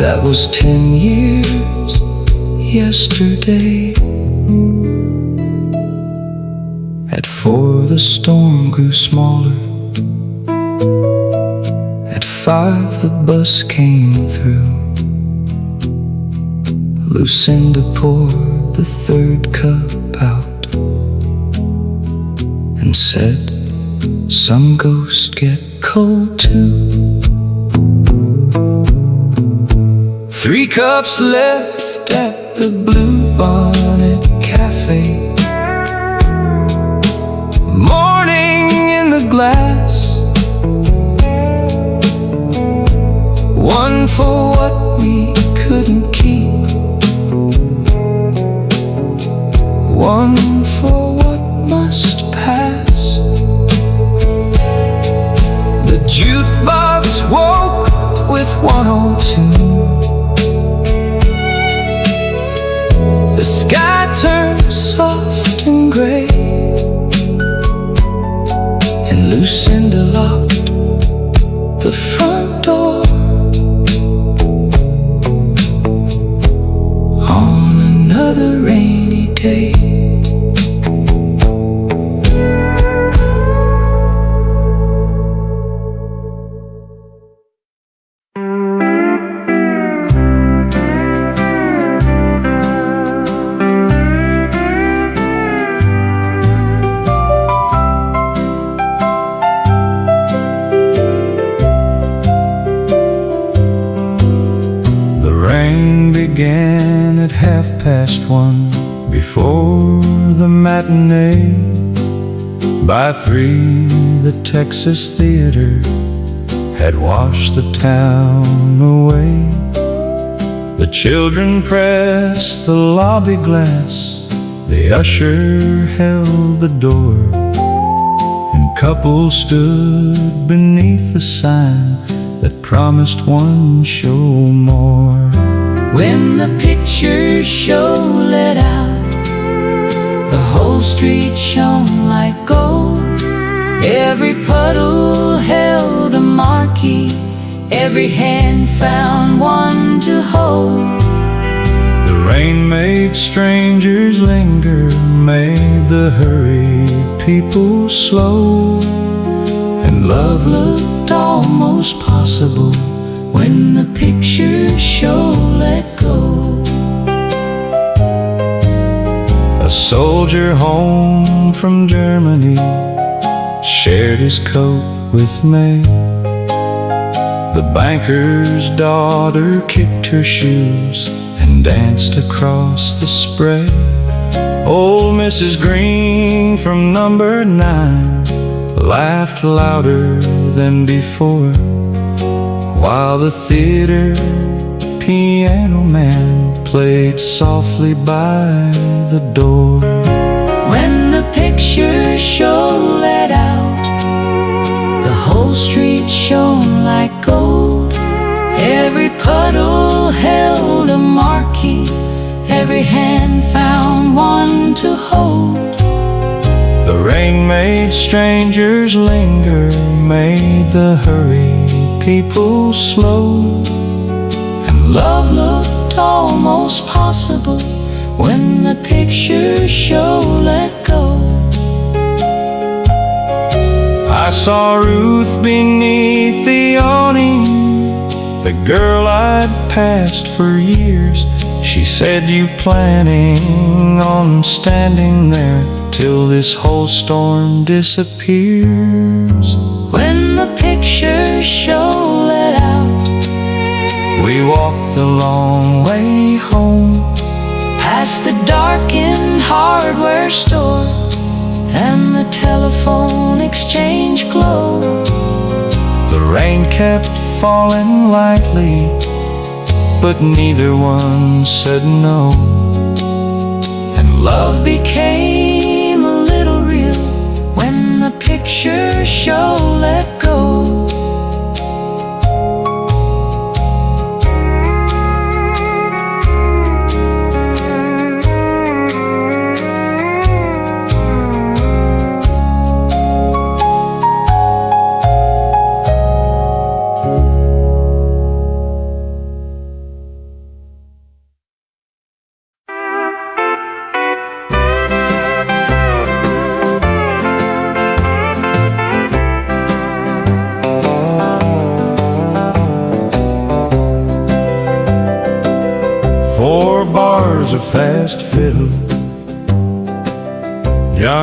That was 10 years yesterday. At 4 the storm grew smaller. At 5, the bus came through. Lucinda poured the 3rd cup out and said, some ghosts get cold too. 3 cups left at the Blue Bonnet Cafe. Morning in the glass. One for what we couldn't keep. One for what must pass. The jukebox woke with 102. The sky turned soft and gray, and Lucinda locked the front door. On another rainy day, began at 1:30 before the matinee. By 3, the Texas theater had washed the town away. The children pressed the lobby glass, the usher held the door, and couples stood beneath the sign that promised one show more. when the picture show let out, the whole street shone like gold. Every puddle held a marquee, every hand found one to hold. The rain made strangers linger, made the hurried people slow, and love looked almost possible when the picture show let go. A soldier home from Germany shared his coat with May. The banker's daughter kicked her shoes and danced across the spray. Old Mrs. Green from number 9 laughed louder than before, while the theater piano man played softly by the door. When the picture show let out, the whole street shone like gold. Every puddle held a marquee, every hand found one to hold. The rain made strangers linger, made the hurried people slow, and love looked almost possible when the picture show let go. I saw Ruth beneath the awning, the girl I'd passed for years. She said, you planning on standing there till this whole storm disappears? When the picture show let out, we walked the long way home, past the darkened hardware store and the telephone exchange glow. The rain kept falling lightly, but neither one said no, and love became a little real when the picture show let go.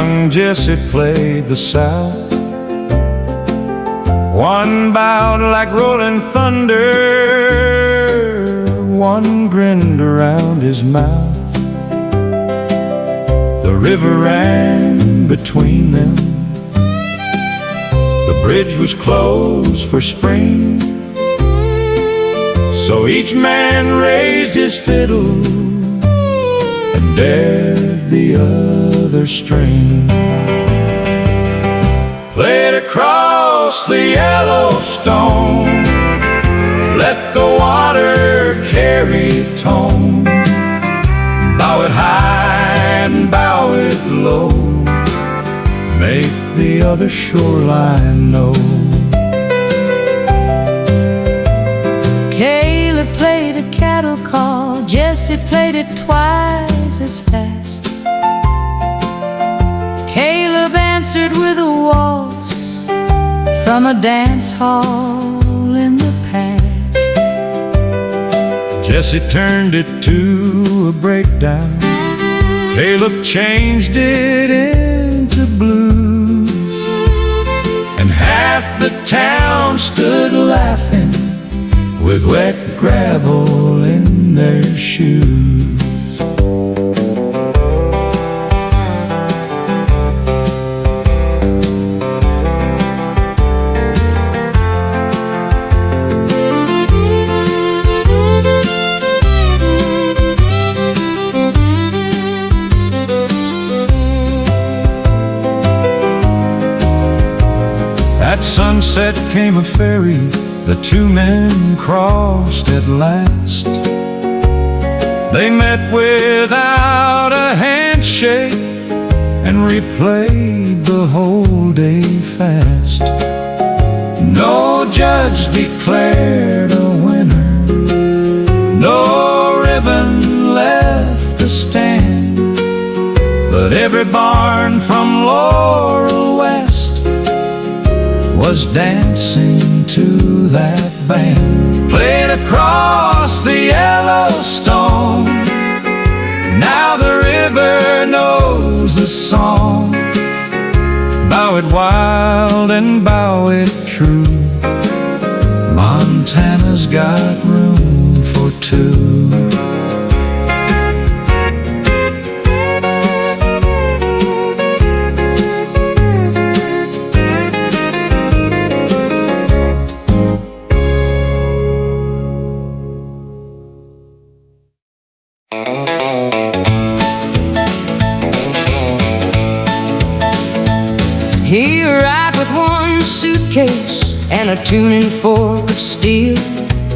young Jesse played the South. One bowed like rolling thunder, one grinned around his mouth. The river ran between them, the bridge was closed for spring, so each man raised his fiddle and dared the other string. Played across the Yellowstone, let the water carry its tone. Bow it high and bow it low, make the other shoreline know. Caleb played a cattle call, Jesse played it twice as fast. Caleb answered with a waltz from a dance hall in the past. Jesse turned it to a breakdown, Caleb changed it into blues, and half the town stood laughing with wet gravel in their shoes. At sunset came a ferry, the two men crossed at last. They met without a handshake and replayed the whole day fast. No judge declared a winner, no ribbon left to stand, but every barn from Laurel West was dancing to that band. Played across the Yellowstone, now the river knows the song. Bow it wild and bow it true, Montana's got room for two. He arrived with one suitcase and a tuning fork of steel.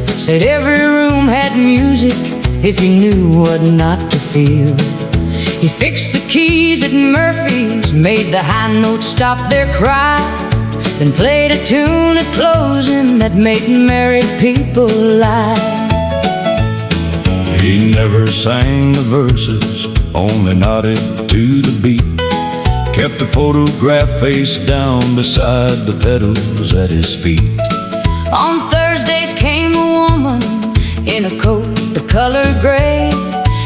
Said every room had music if you knew what not to feel. He fixed the keys at Murphy's, made the high notes stop their cry, then played a tune at closing that made married people lie. He never sang the verses, only nodded to the beat. Kept the photograph face down beside the pedals at his feet. On Thursdays came a woman in a coat the color gray.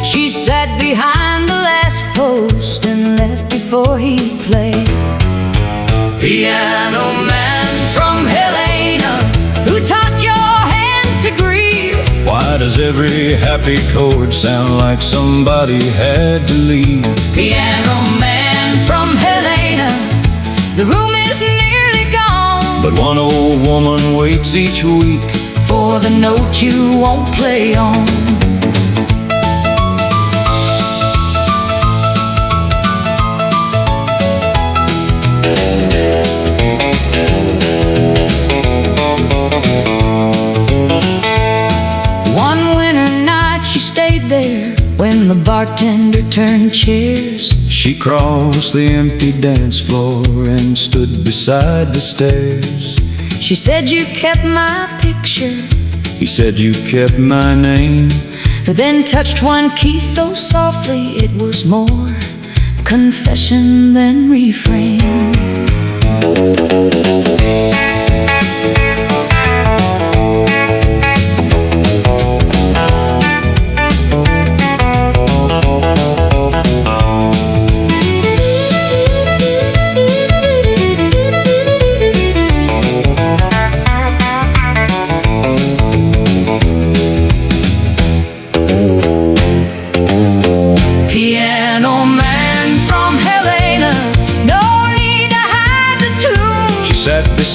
She sat behind the last post and left before he played. Piano man from Helena, who taught your hands to grieve. Why does every happy chord sound like somebody had to leave? Piano man from Helena, the room is nearly gone, but one old woman waits each week for the note you won't play on. One winter night she stayed there when the bartender turned chairs. She crossed the empty dance floor and stood beside the stairs. She said, "You kept my picture." He said, "You kept my name." Then touched one key so softly it was more confession than refrain.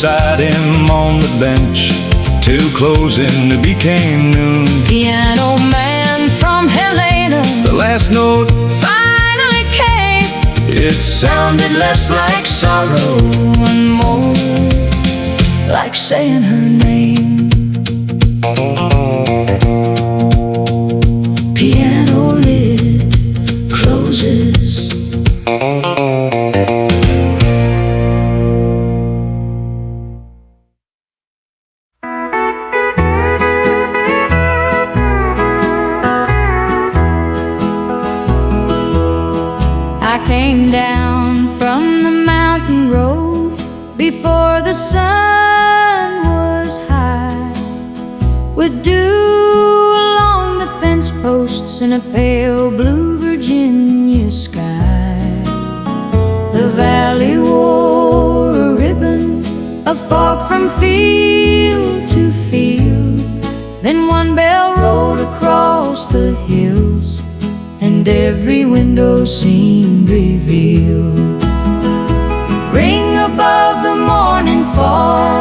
beside him on the bench till closing it became noon. Piano man from Helena, The last note, finally came. it sounded less like sorrow And more like saying her name. Piano lid closes. I came down from the mountain road before the sun was high, with dew along the fence posts and a pale blue Virginia sky. The valley wore a ribbon of fog from field to field. Then one bell rolled across the hills, and every window seemed revealed. Ring above the morning fall,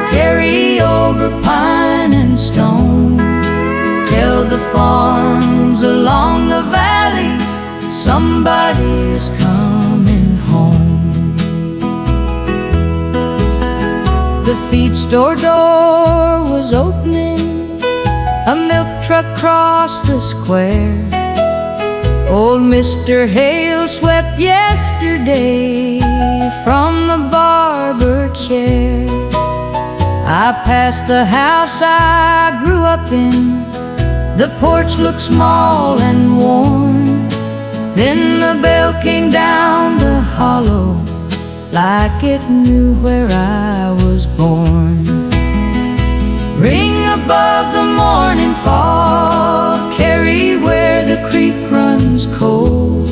carry over pine and stone. Tell the farms along the valley somebody is coming home. The feed store door was opening, a milk truck crossed the square. Old Mr. Hale swept yesterday from the barber chair. I passed the house I grew up in. The porch looked small and worn. Then the bell came down the hollow like it knew where I was born. Ring above the morning fog, carry where the creek runs cold.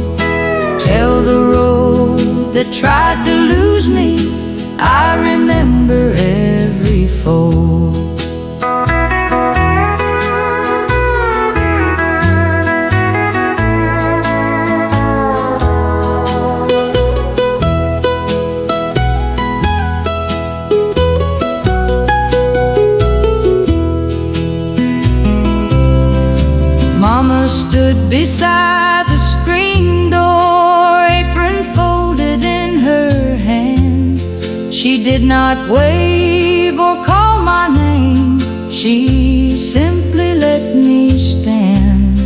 Tell the road that tried to lose me, I remember every fold. Mama stood beside the screen door, apron folded in her hand. She did not wave or call my name, she simply let me stand.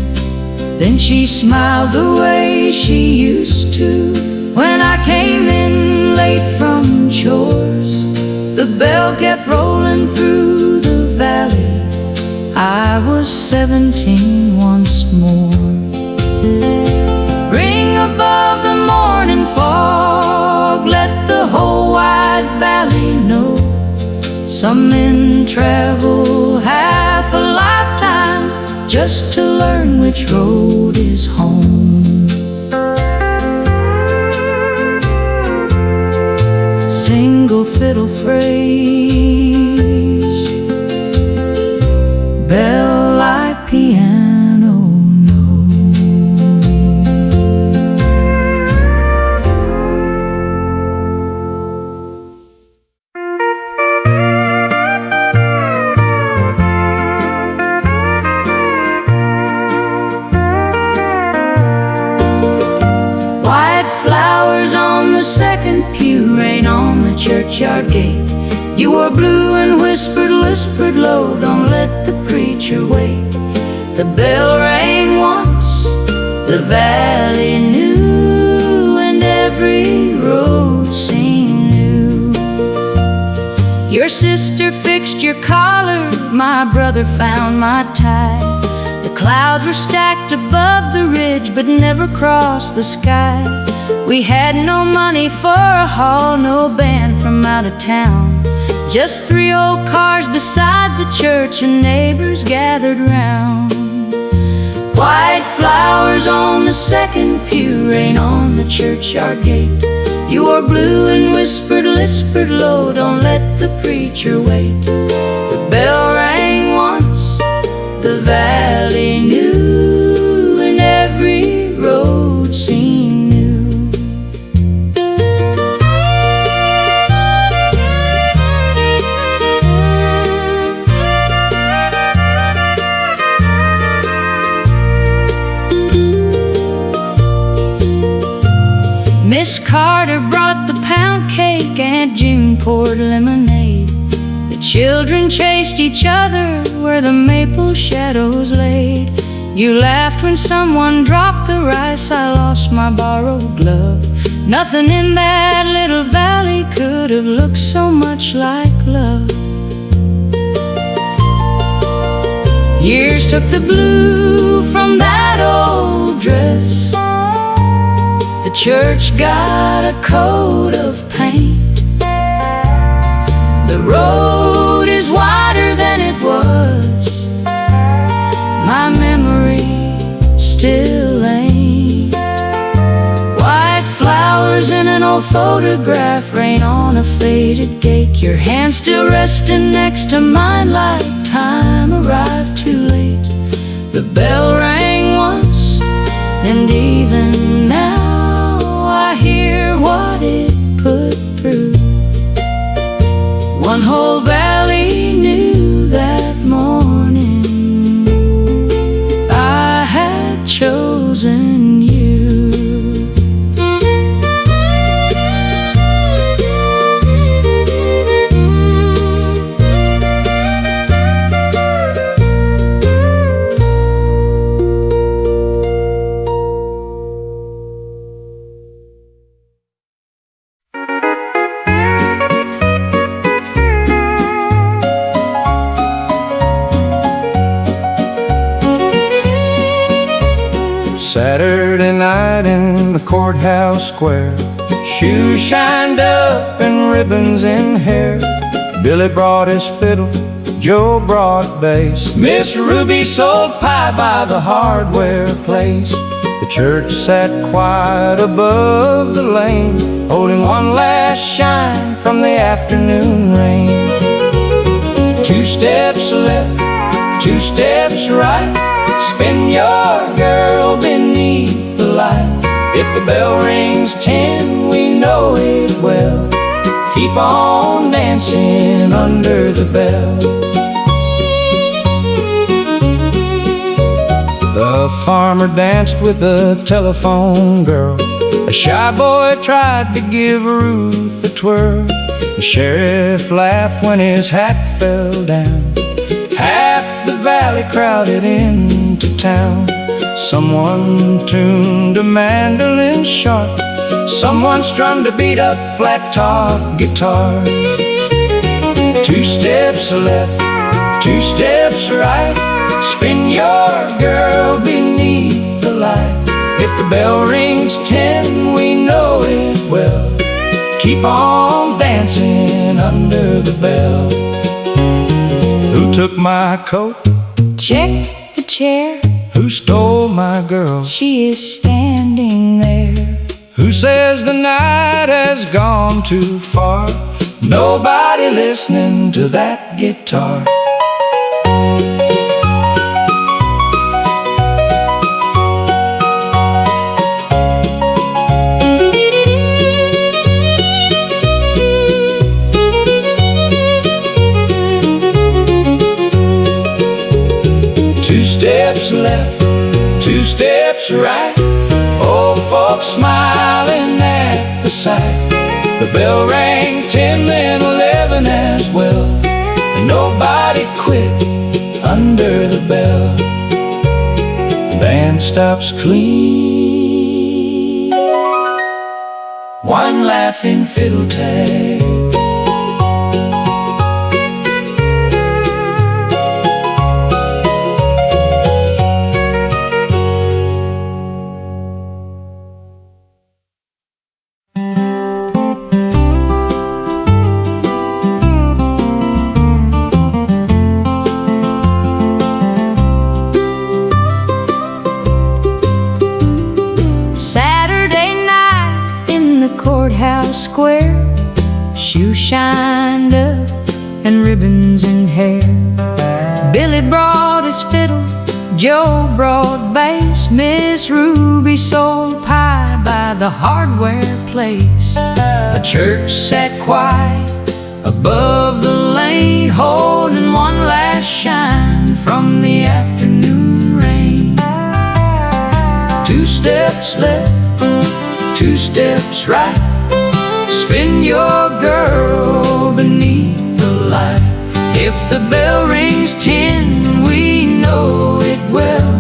Then she smiled the way she used to when I came in late from chores. The bell kept rolling through the valley, I was 17 once more. Ring above the morning fog, let the whole wide valley know. Some men travel half a lifetime just to learn which road is home. Single fiddle phrase, bell like piano note. White flowers on the second pew, rain on the churchyard gate. You wore blue and whispered low, don't let the preacher wait. The bell rang once, the valley knew, and every road seemed new. Your sister fixed your collar, my brother found my tie. The clouds were stacked above the ridge, but never crossed the sky. We had no money for a haul, no band from out of town. Just 3 old cars beside the church, and neighbors gathered round. White flowers on the second pew, rain on the churchyard gate. You wore blue and whispered low, don't let the preacher wait. The bell rang once, the valley knew, and every road seemed new. Miss Carter brought the pound cake, Aunt June poured lemonade. The children chased each other where the maple shadows laid. You laughed when someone dropped the rice, I lost my borrowed glove. Nothing in that little valley could have looked so much like love. Years took the blue from that old dress. The church got a coat of paint. The road is wider than it was. My memory still ain't. White flowers in an old photograph, rain on a faded gate. Your hand still resting next to mine like time arrived too late. The bell rang once, and even now I hear what it put through. One whole valley knew that morning I had chosen you. Saturday night in the courthouse square, shoes shined up and ribbons in hair. Billy brought his fiddle, Joe brought bass. Miss Ruby sold pie by the hardware place. The church sat quiet above the lane, holding one last shine from the afternoon rain. 2 steps left, 2 steps right, spin your girl beneath the light. If the bell rings 10, we know it well. Keep on dancing under the bell. The farmer danced with the telephone girl. A shy boy tried to give Ruth a twirl. The sheriff laughed when his hat fell down. Half the valley crowded into town. Someone tuned a mandolin sharp. Someone strummed a beat-up flat-top guitar. 2 steps left, 2 steps right, spin your girl beneath the light. If the bell rings 10, we know it well. Keep on dancing under the bell. Who took my coat? Check the chair. Who stole my girl? She is standing there. Who says the night has gone too far? Nobody listening to that guitar. Two steps left, 2 steps right, old folks smiling at the sight. The bell rang 10, then 11 as well, and nobody quit under the bell. The band stops clean, one laughing fiddle tag. Courthouse square, shoes shined up and ribbons in hair. Billy brought his fiddle, Joe brought bass. Miss Ruby sold pie by the hardware place. The church sat quiet above the lane, holding one last shine from the afternoon rain. 2 steps left, 2 2 steps right, spin your girl beneath the light. If the bell rings 10, we know it well.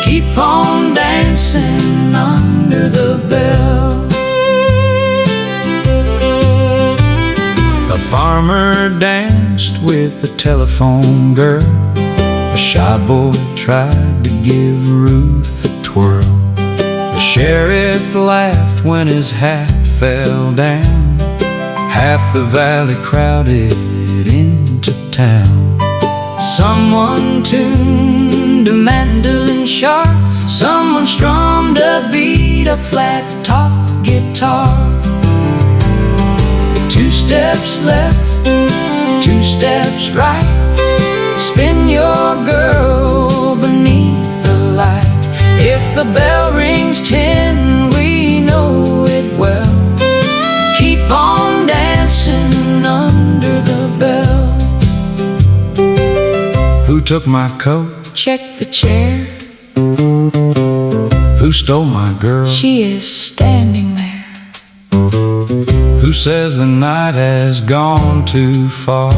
Keep on dancing under the bell. A farmer danced with a telephone girl. A shy boy tried to give Ruth a twirl. The sheriff laughed when his hat fell down. Half the valley crowded into town. Someone tuned a mandolin sharp, someone strummed a beat-up flat-top guitar. 2 steps left, 2 steps right, spin your girl beneath the light. If the bell rings 10, we know it well. Keep on dancing under the bell. Who took my coat? Check the chair. Who stole my girl? She is standing there. Who says the night has gone too far?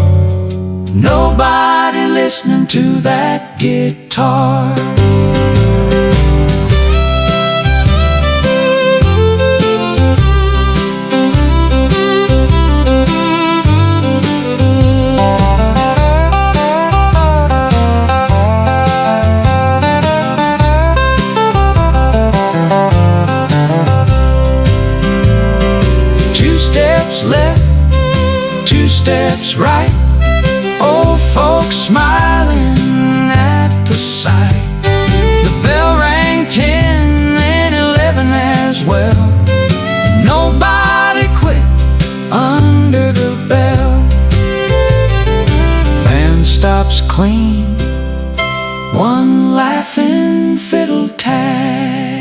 Nobody listening to that guitar. Left, 2 steps right, old folks smiling at the sight. The bell rang 10 and 11 as well. Nobody quit under the bell. Band stops clean, One laughing fiddle tag.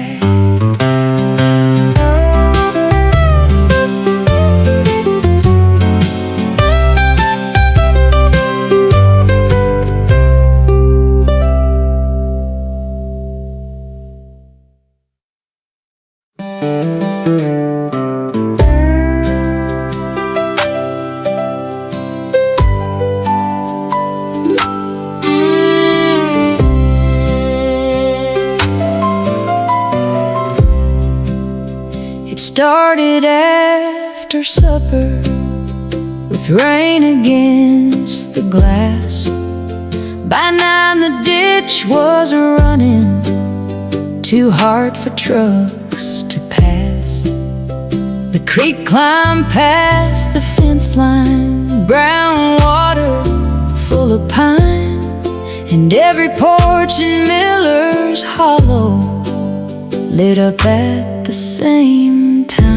Started after supper with rain against the glass. By 9 the ditch was running, too hard for trucks to pass. The creek climbed past the fence line, brown water full of pine, and every porch in Miller's Hollow lit up at the same time.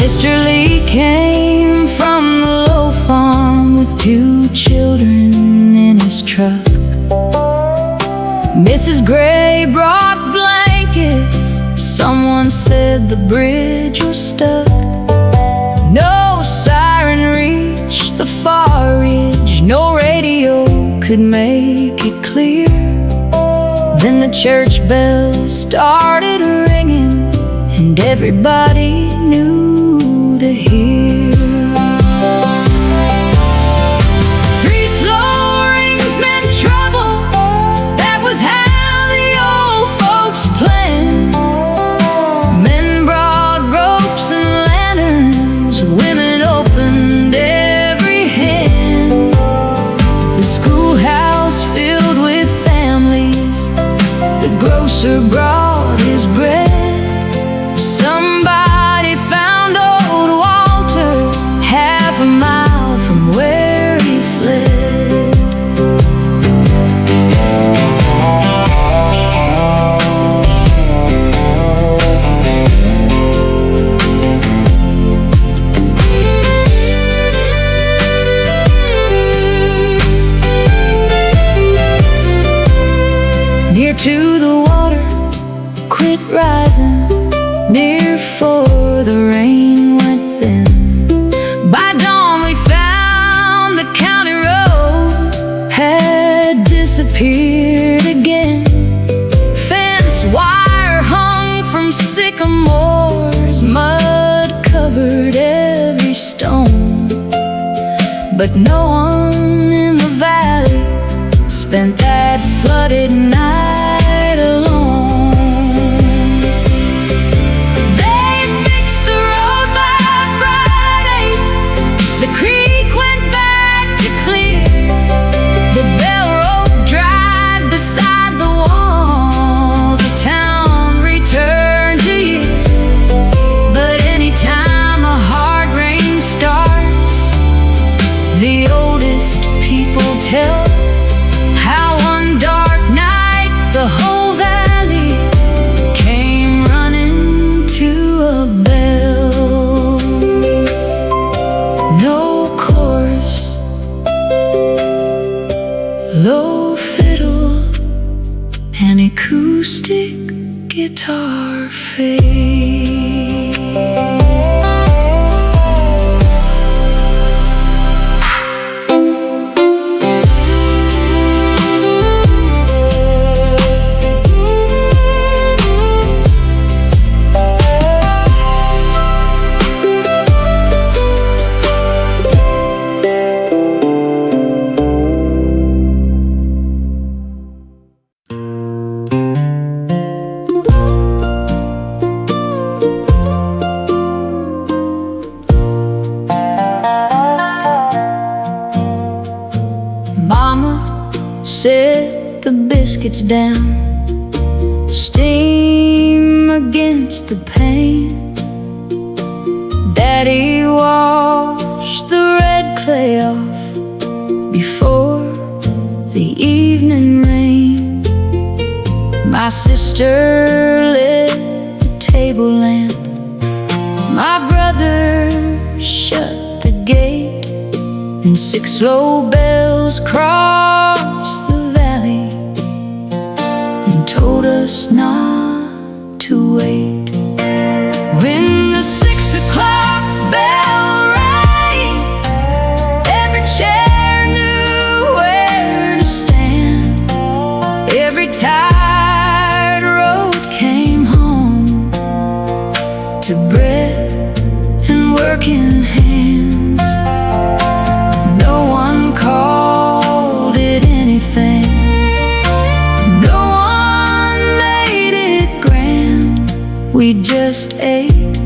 Mr. Lee came from the low farm with 2 children in his truck. Mrs. Gray brought blankets. Someone said the bridge was stuck. No siren reached the far ridge, no radio could make it clear. Then the church bells started ringing, and everybody knew to hear. 3 slow rings meant trouble, that was how the old folks planned. Men brought ropes and lanterns, women opened every hand. The schoolhouse filled with families, the grocer brought his bread. Somebody found old Walter but no one in the valley spent that flooded night alone. They fixed the road by Friday. The creek went back to clear. The bell rope dried beside the wall. The town returned to you. But anytime a hard rain starts, the oldest people tell how one dark night the whole valley came running to a bell. No chorus, low fiddle, an acoustic guitar fade. Mama set the biscuits down, steam against the pane. Daddy washed the red clay off before the evening rain. My sister lit the table lamp. My brother shut the gate. Then 6 slow bells crossed the valley and told us not to wait. When the 6 o'clock bell rang, every chair knew where to stand. Every tired road came home to bread and working hands. No one called it anything. No one made it grand. We just ate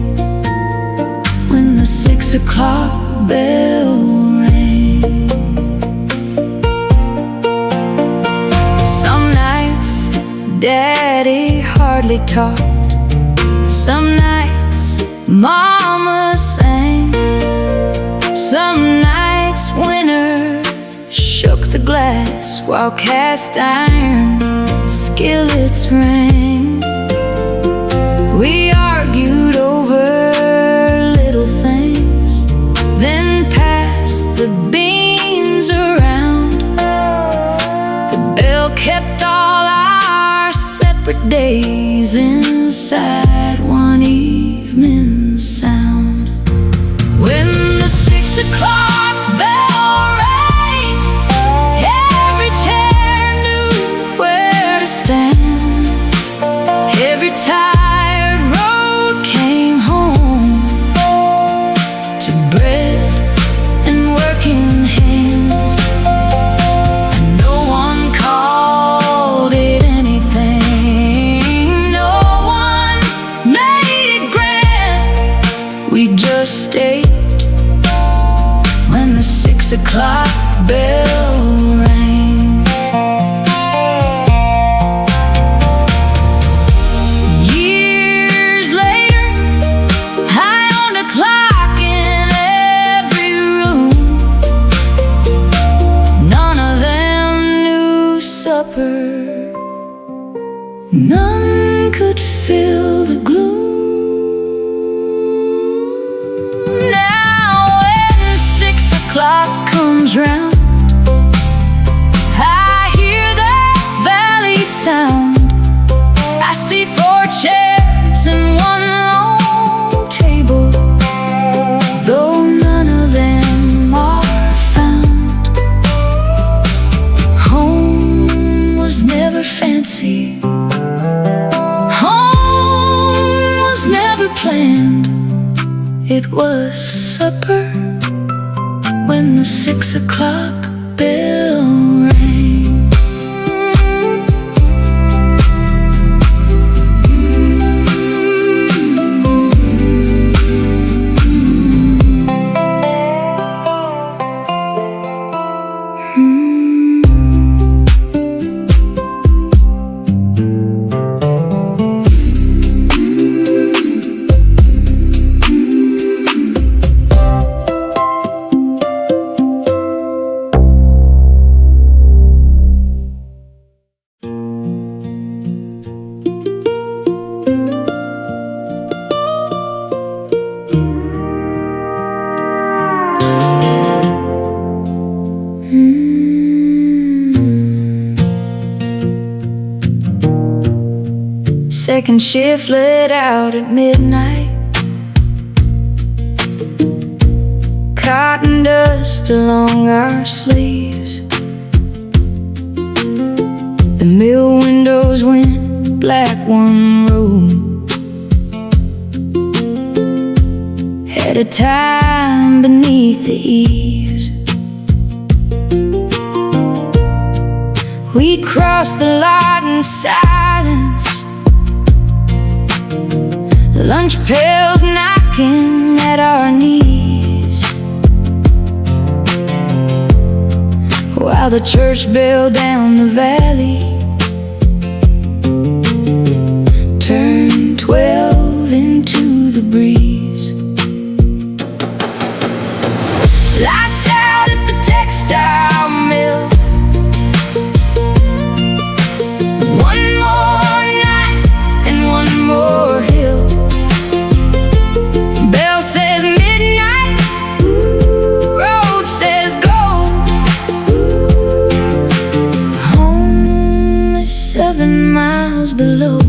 when the 6 o'clock bell rang. Some nights Daddy hardly talked. Some nights Mama sang. Some nights winter shook the glass while cast iron skillets rang. We argued over little things, then passed the beans around. The bell kept all our separate days inside one evening sound. When the 6 o'clock bell rang, every chair knew where to stand. Every tired road came home to bread and working hands. And no one called it anything. No one made it grand. We just ate when the 6 o'clock bell rang. Years later, I owned a clock in every room. None of them knew supper. None could fill the gloom. Now when 6 o'clock comes round, I hear that valley sound. I see 4 chairs and 1 long table, though none of them are found. Home was never fancy. Home was never planned. It was supper when the 6 o'clock bell rang. Second shift let out at midnight. Cotton dust along our sleeves. The mill windows went black one row at a time beneath the eaves. We crossed the lot in silence, lunch pails knocking at our knees, while the church bell down the valley turned 12 into the breeze. Lights out at the textile mill. One more night and one more hill. Bell says midnight, road says go. Home is 7 miles below.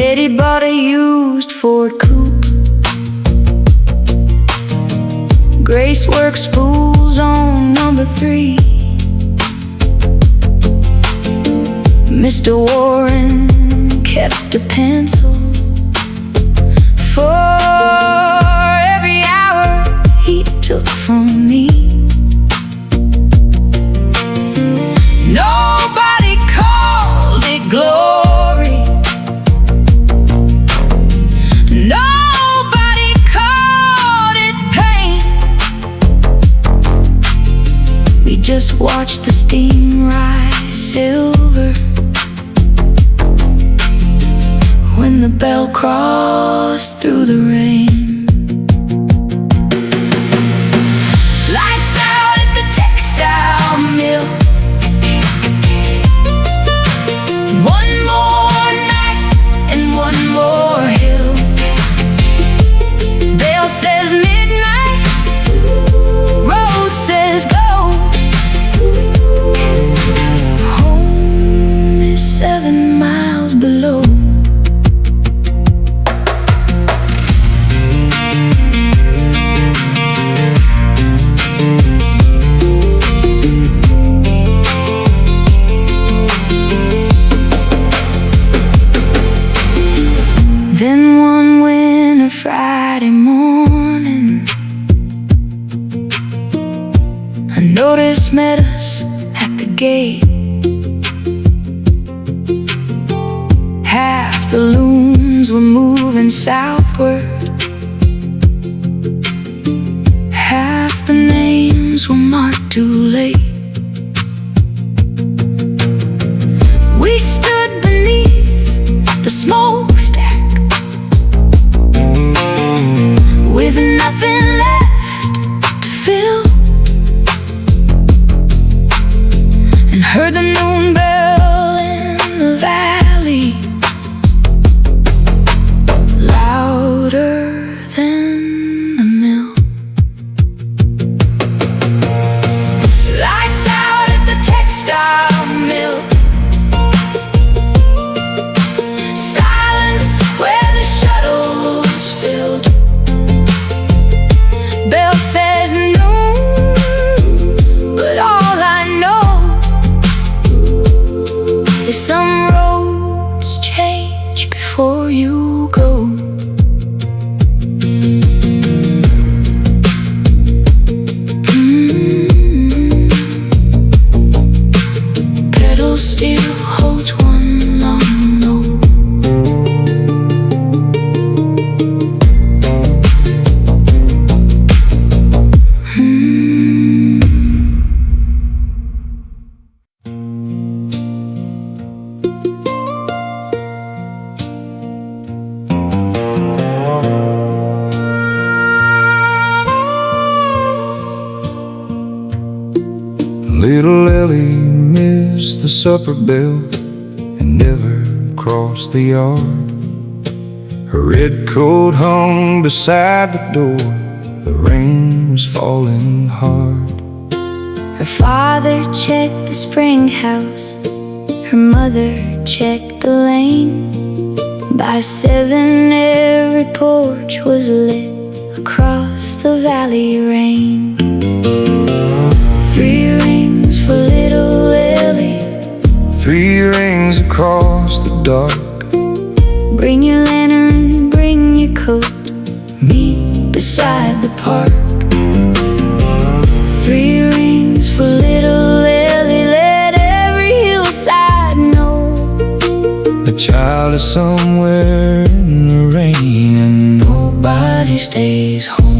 Eddie bought a used Ford coupe. Grace works spools on number 3. Mr. Warren kept a pencil for every hour he took from me. Nobody called it glory. Nobody called it pain. We just watched the steam rise silver when the bell crossed through the rain. Lights out at the textile mill. One more night and one more hill. Bell says midnight, road says go. Home is 7 miles below. Then one winter Friday morning, a notice met us at the gate. Half the looms were moving southward, half the names were marked too late. We stood beneath the smokestack with nothing left to fill, and heard the noon bell in the valley louder than the mill. Lights out at the textile mill. Silence where the shuttles filled. Bell says noon, but all I know is some roads change before you go. supper bell and never crossed the yard. Her red coat hung beside the door. The rain was falling hard. Her father checked the spring house, her mother checked the lane. By 7 every porch was lit across the valley rain. 3 rings for little Lily, 3 rings across the dark. bring your lantern, bring your coat, meet beside the park. 3 rings for little Lily, let every hillside know The child is somewhere in the rain and nobody stays home.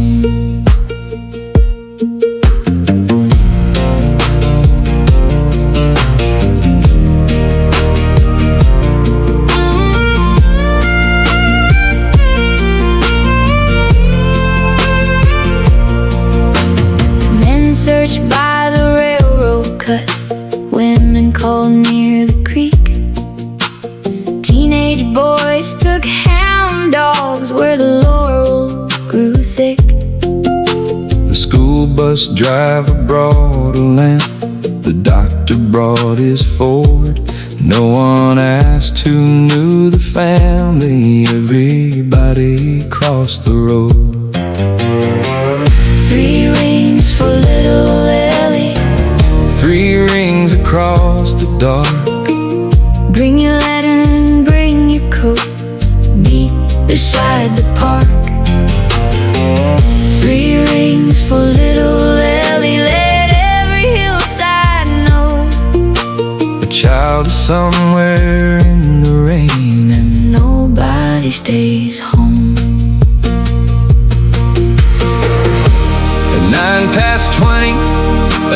Men searched by the railroad cut, women called near the creek. Teenage boys took hound dogs where the laurel grew thick. the school bus driver brought a lamp. The doctor brought his Ford. No one asked who knew the family. Everybody crossed the road. 3 rings for little Lily, 3 rings across the dark. bring your lantern, bring your coat, meet beside the park. 3 rings for little Lily, let every hillside know The child is somewhere in the rain and nobody stays home. at 20:09,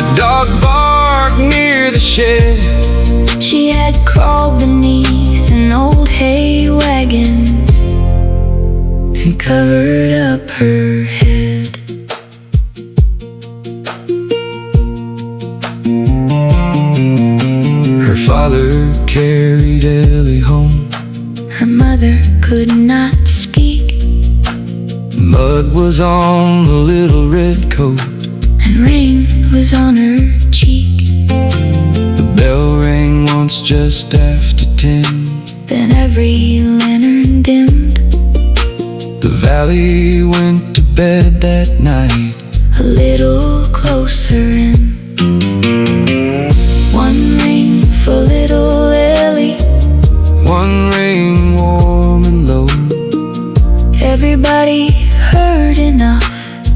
a dog barked near the shed. She had crawled beneath an old hay wagon and covered up her head. Her father carried Ellie home. Her mother could not speak, Mud was on the little red coat. and rain was on her cheek. The bell rang once just after 10. Then every lantern dimmed. The valley went to bed that night. A little closer in. 1 ring for little Lily, 1 ring warm and low. everybody heard enough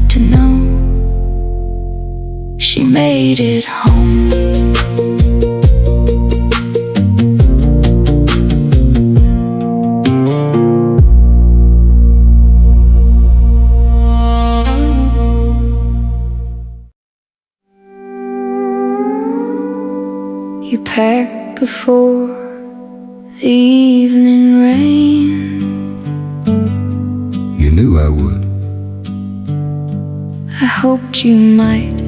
to know she made it home. You packed before the evening rain. You knew I would. I hoped you might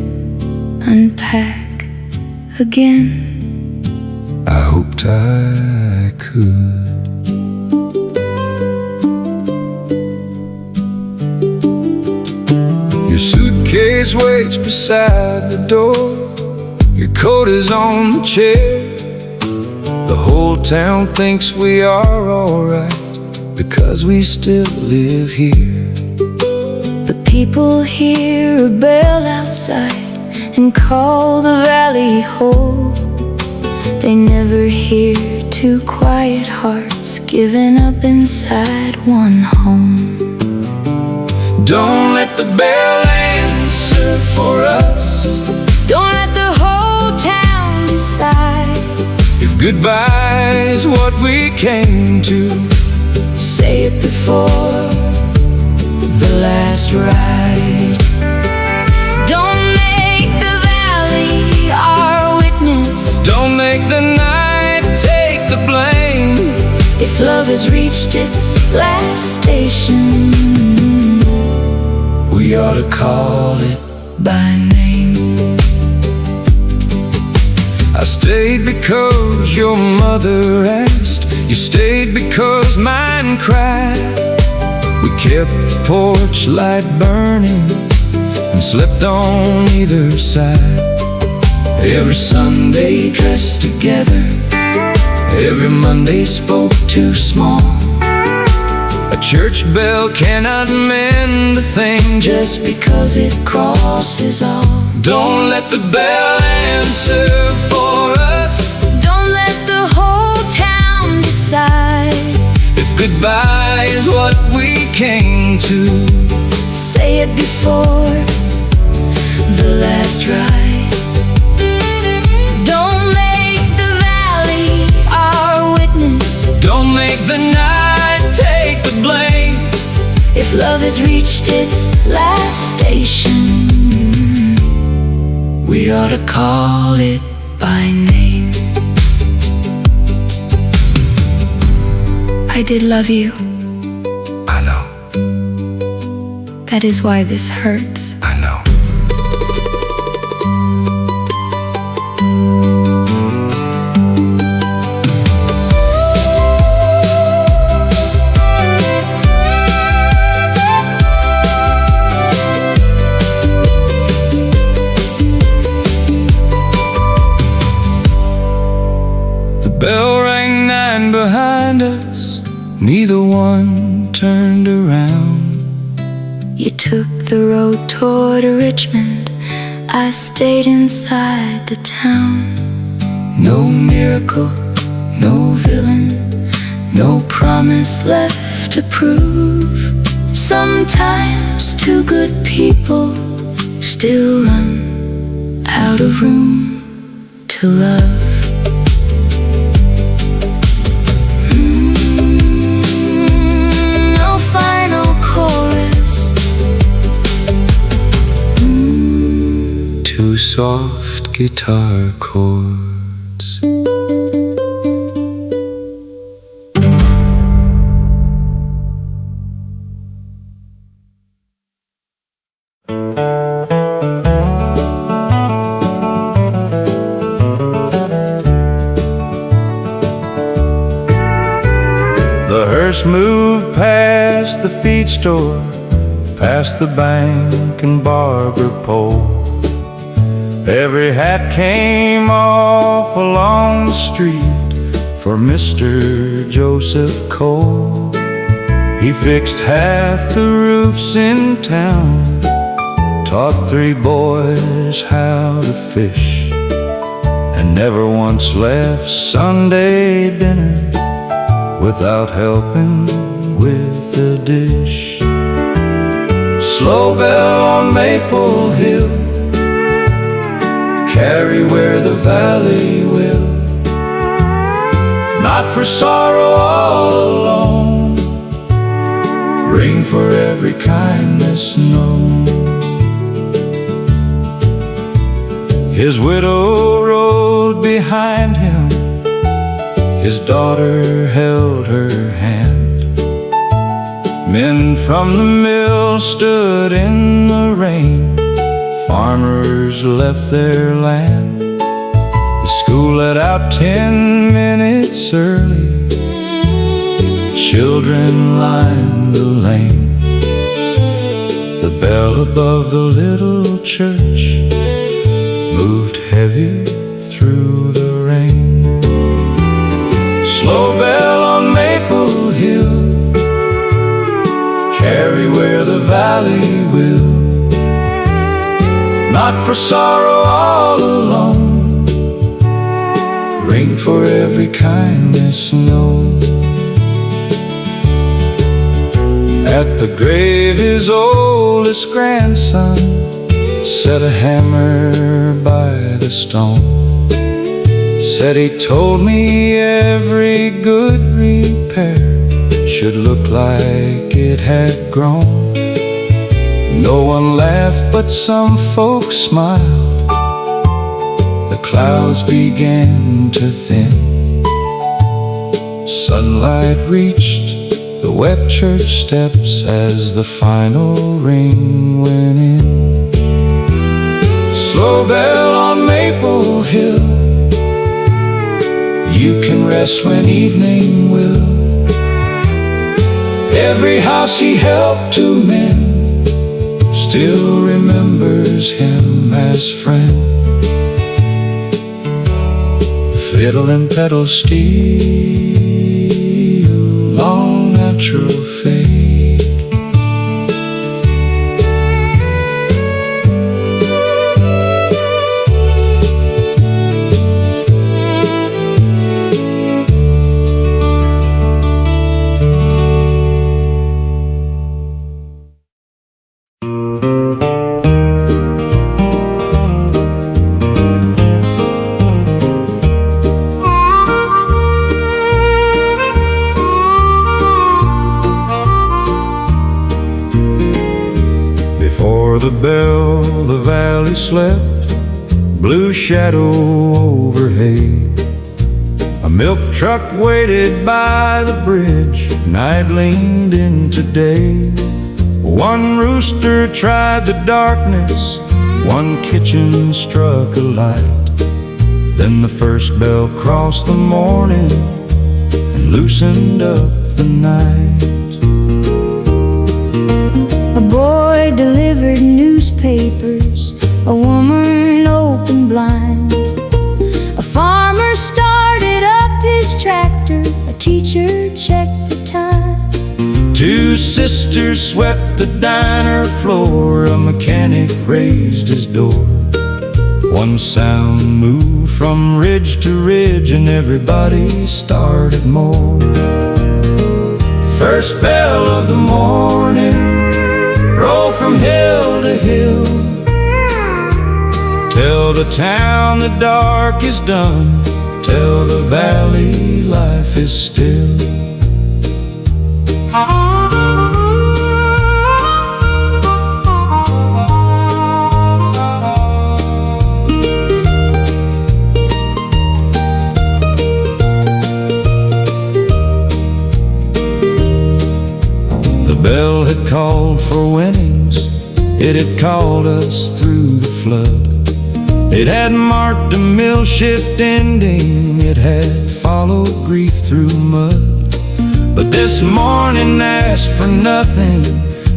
unpack again. I hoped I could. Your suitcase waits beside the door. Your coat is on the chair. The whole town thinks we are alright because we still live here. But people hear a bell outside and call the valley whole. They never hear 2 quiet hearts giving up inside one home. Don't let the bell answer for us. Don't let the whole town decide. If goodbye is what we came to, Say it before the last ride. Don't make the valley our witness. Don't make the night take the blame. If love has reached its last station, We ought to call it by name. I stayed because your mother asked. You stayed because mine cried. We kept the porch light burning and slept on either side. Every Sunday dressed together, every Monday spoke too small. A church bell cannot mend a thing just because it crosses all. Don't let the bell answer for us. Don't let the whole town decide. If goodbye is what we came to, Say it before the last ride. Don't make the valley our witness. don't make the night take the blame. If love has reached its last station, we ought to call it by name. I did love you. I know, That is why this hurts. I know. The bell rang 9 behind us. Neither one turned around. You took the road toward Richmond. I stayed inside the town. No miracle, no villain, no promise left to prove. Sometimes two good people still run out of room to love. No final chorus. Two soft guitar chords. The hearse moved past the feed store, past the bank and barber pole. Every hat came off along the street for Mr. Joseph Cole. He fixed half the roofs in town, taught 3 boys how to fish, and never once left Sunday dinners without helping with the dish. Slow bell on Maple Hill, carry where the valley will. Not for sorrow all alone, ring for every kindness known. His widow rode behind him, his daughter held her hand. Men from the mill stood in the rain, farmers left their land. The school let out 10 minutes early, children lined the lane. The bell above the little church moved heavy through the rain. Slow bell on Maple Hill, carry where the valley will. Not for sorrow all alone, ring for every kindness known. At the grave his oldest grandson set a hammer by the stone. Said he told me every good repair should look like it had grown. No one laughed, but some folks smiled. The clouds began to thin. Sunlight reached the wet church steps as the final ring went in. Slow bell on Maple Hill, you can rest when evening will. Every house he helped to mend still remembers him as friend. Fiddle and pedal steel, long natural fade. The bell, the valley slept, blue shadow overhead. A milk truck waited by the bridge, night leaned into day. One rooster tried the darkness, one kitchen struck a light. Then the first bell crossed the morning and loosened up the night. A boy delivered newspapers, a woman opened blinds. A farmer started up his tractor, a teacher checked the time. Two sisters swept the diner floor, a mechanic raised his door. One sound moved from ridge to ridge and everybody started more. First bell of the morning, roll from hill to hill. Tell the town the dark is done, tell the valley life is still. The bell had called for winnings, it had called us through the flood. It had marked a mill shift ending, it had followed grief through mud. But this morning asked for nothing,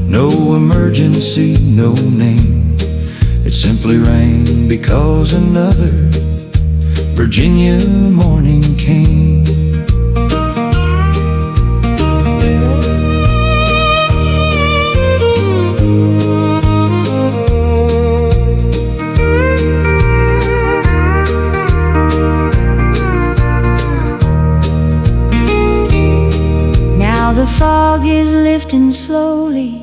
no emergency, no name. It simply rang because another Virginia morning came. The fog is lifting slowly,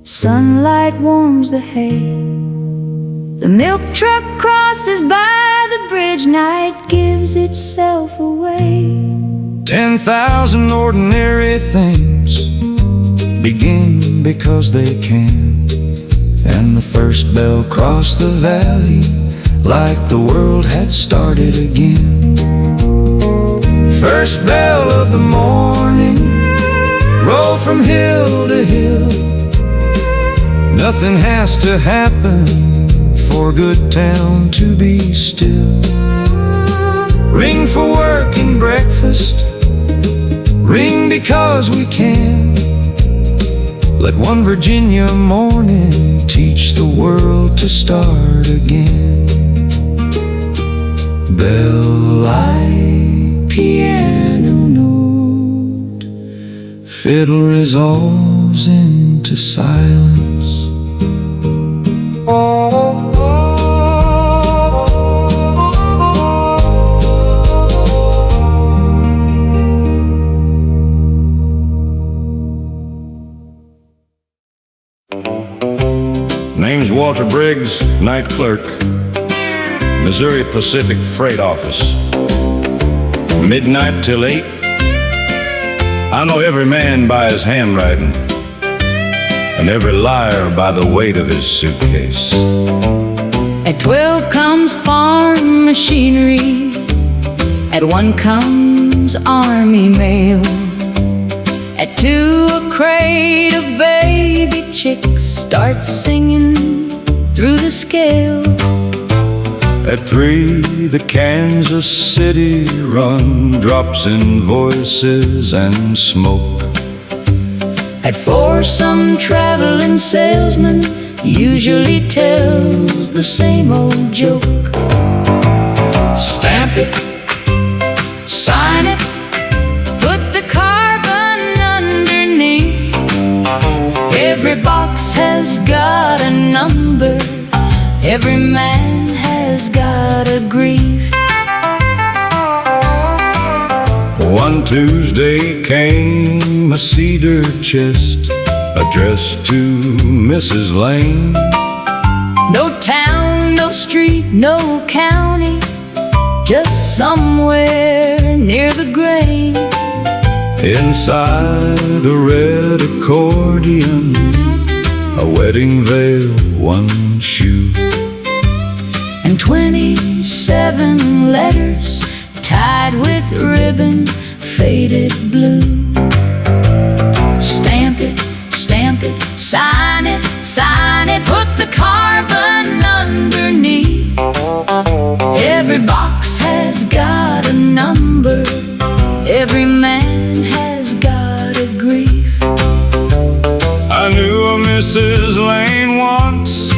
sunlight warms the hay. The milk truck crosses by the bridge, night gives itself away. 10,000 ordinary things begin because they can. And the first bell crossed the valley like the world had started again. First bell of the morning, roll from hill to hill. Nothing has to happen for a good town to be still. Ring for work and breakfast, ring because we can. Let one Virginia morning teach the world to start again. Bell like piano note, fiddle resolves into silence. Name's Walter Briggs, night clerk, Missouri Pacific Freight Office. Midnight till 8. I know every man by his handwriting, and every liar by the weight of his suitcase. At 12 comes farm machinery, at 1 comes army mail, at 2 a crate of baby chicks starts singing through the scale. At 3, the Kansas City run drops in voices and smoke. At 4, some traveling salesman usually tells the same old joke. Stamp it, sign it, put the carbon underneath. Every box has got a number, every man has got a grief. One Tuesday came a cedar chest addressed to Mrs. Lane. No town, no street, no county, just somewhere near the grain. Inside a red accordion, a wedding veil, one shoe, and 27 letters tied with ribbon, faded blue. Stamp it, sign it, sign it, put the carbon underneath. Every box has got a number, every man has got a grief. I knew a Mrs. Lane once,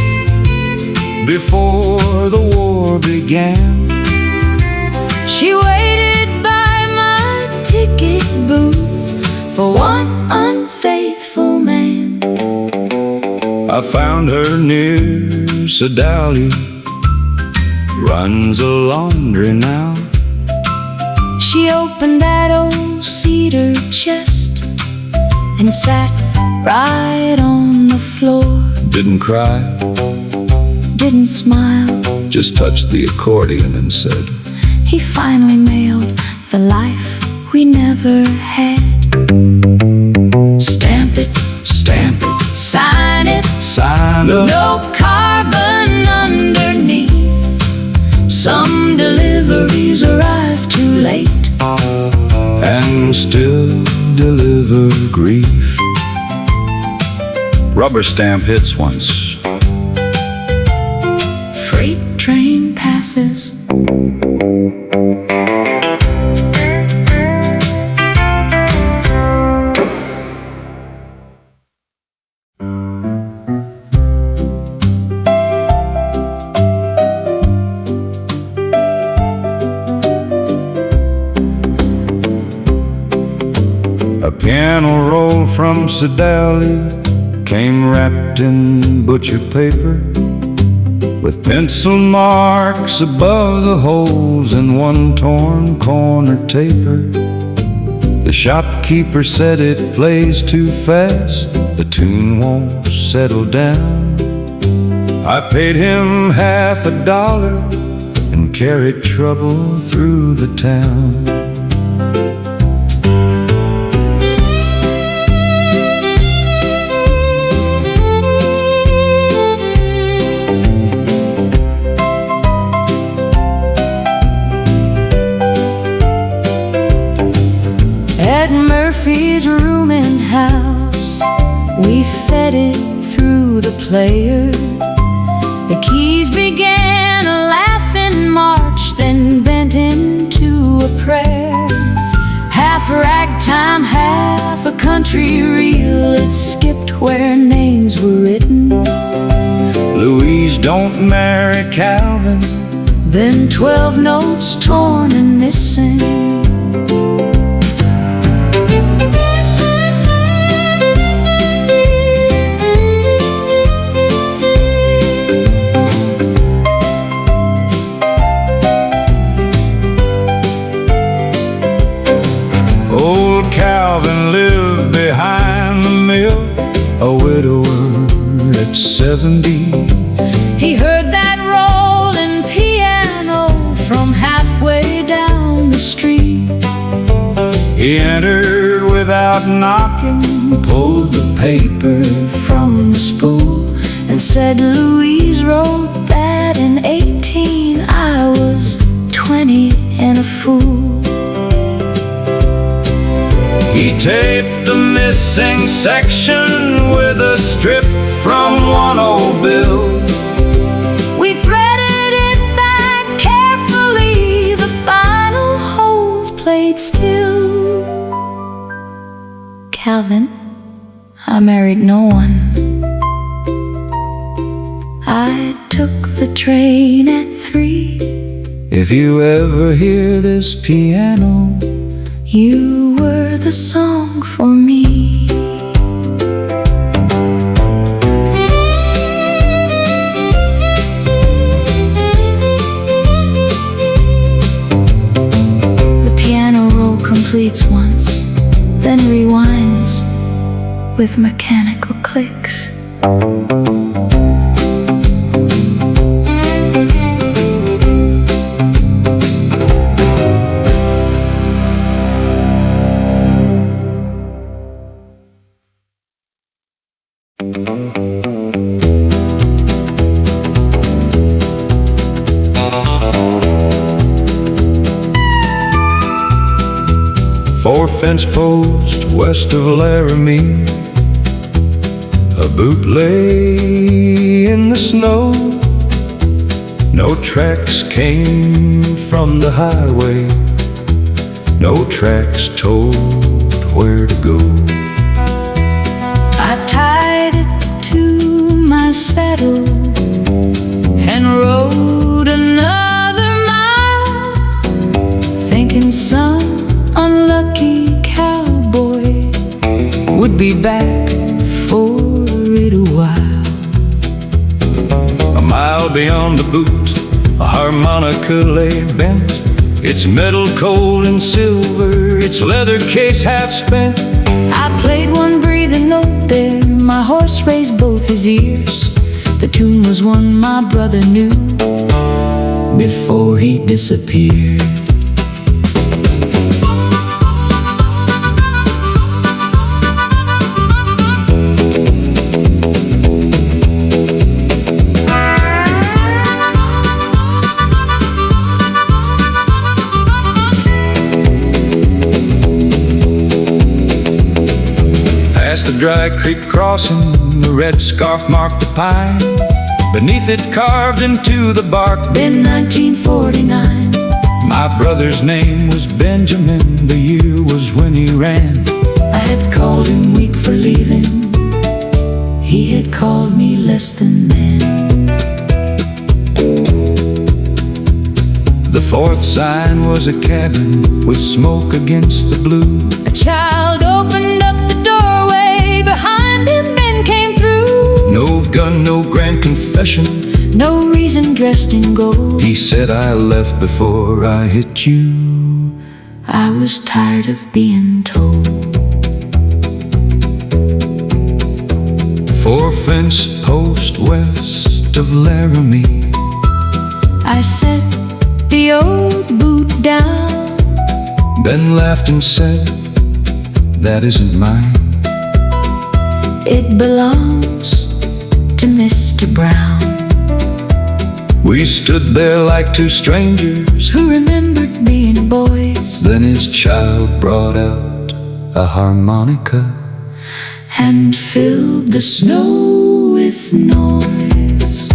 before the war began. She waited by my ticket booth for one unfaithful man. I found her near Sedalia, runs a laundry now. She opened that old cedar chest and sat right on the floor. Didn't cry, Didn't smile, just touched the accordion and said, he finally mailed the life we never had. Stamp it, sign it, sign up. no carbon underneath. Some deliveries arrive too late and still deliver grief. Rubber stamp hits once. Freight train passes. A piano roll from Sedalia came wrapped in butcher paper, with pencil marks above the holes and one torn corner taper. The shopkeeper said it plays too fast, the tune won't settle down. I paid him $50 and carried trouble through the town. At Murphy's rooming house, we fed it through the player. The keys began a laughing march, then bent into a prayer. Half ragtime, half a country reel, it skipped where names were written. Louise, don't marry Calvin. Then 12 notes torn and missing. Calvin lived behind the mill, a widower at 70. He heard that rolling piano from halfway down the street. He entered without knocking, Pulled the paper from the spool and said, Louise wrote that in 18. I was 20 and a fool. he taped the missing section with a strip from one old bill. We threaded it back stayed still. Calvin, I married no one. I took the train at 3. If you ever hear this piano, You were the song for me. The piano roll completes once, then rewinds with mechanical clicks. four fence post west of Laramie, a boot lay in the snow. No tracks came from the highway, no tracks told where to go. I tied it to my saddle and rode another mile, thinking some unlucky cowboy would be back for a little while. A mile beyond the boot, a harmonica lay bent, its metal cold and silver, its leather case half spent. I played one breathing note there, my horse raised both his ears. The tune was one my brother knew before he disappeared. The dry creek crossing, the red scarf marked the pine. Beneath it carved into the bark, Been 1949. my brother's name was Benjamin. The year was when he ran. I had called him weak for leaving, he had called me less than man. The fourth sign was a cabin with smoke against the blue. A child opened up the doorway, behind him Ben came through. No gun, no grand confession, No reason dressed in gold. he said, I left before I hit you. I was tired of being told. Four fence post west of Laramie, I set the old boot down. Ben laughed and said, that isn't mine. It belongs to Mr. Brown, We stood there like two strangers. who remembered being boys Then his child brought out a harmonica and filled the snow with noise.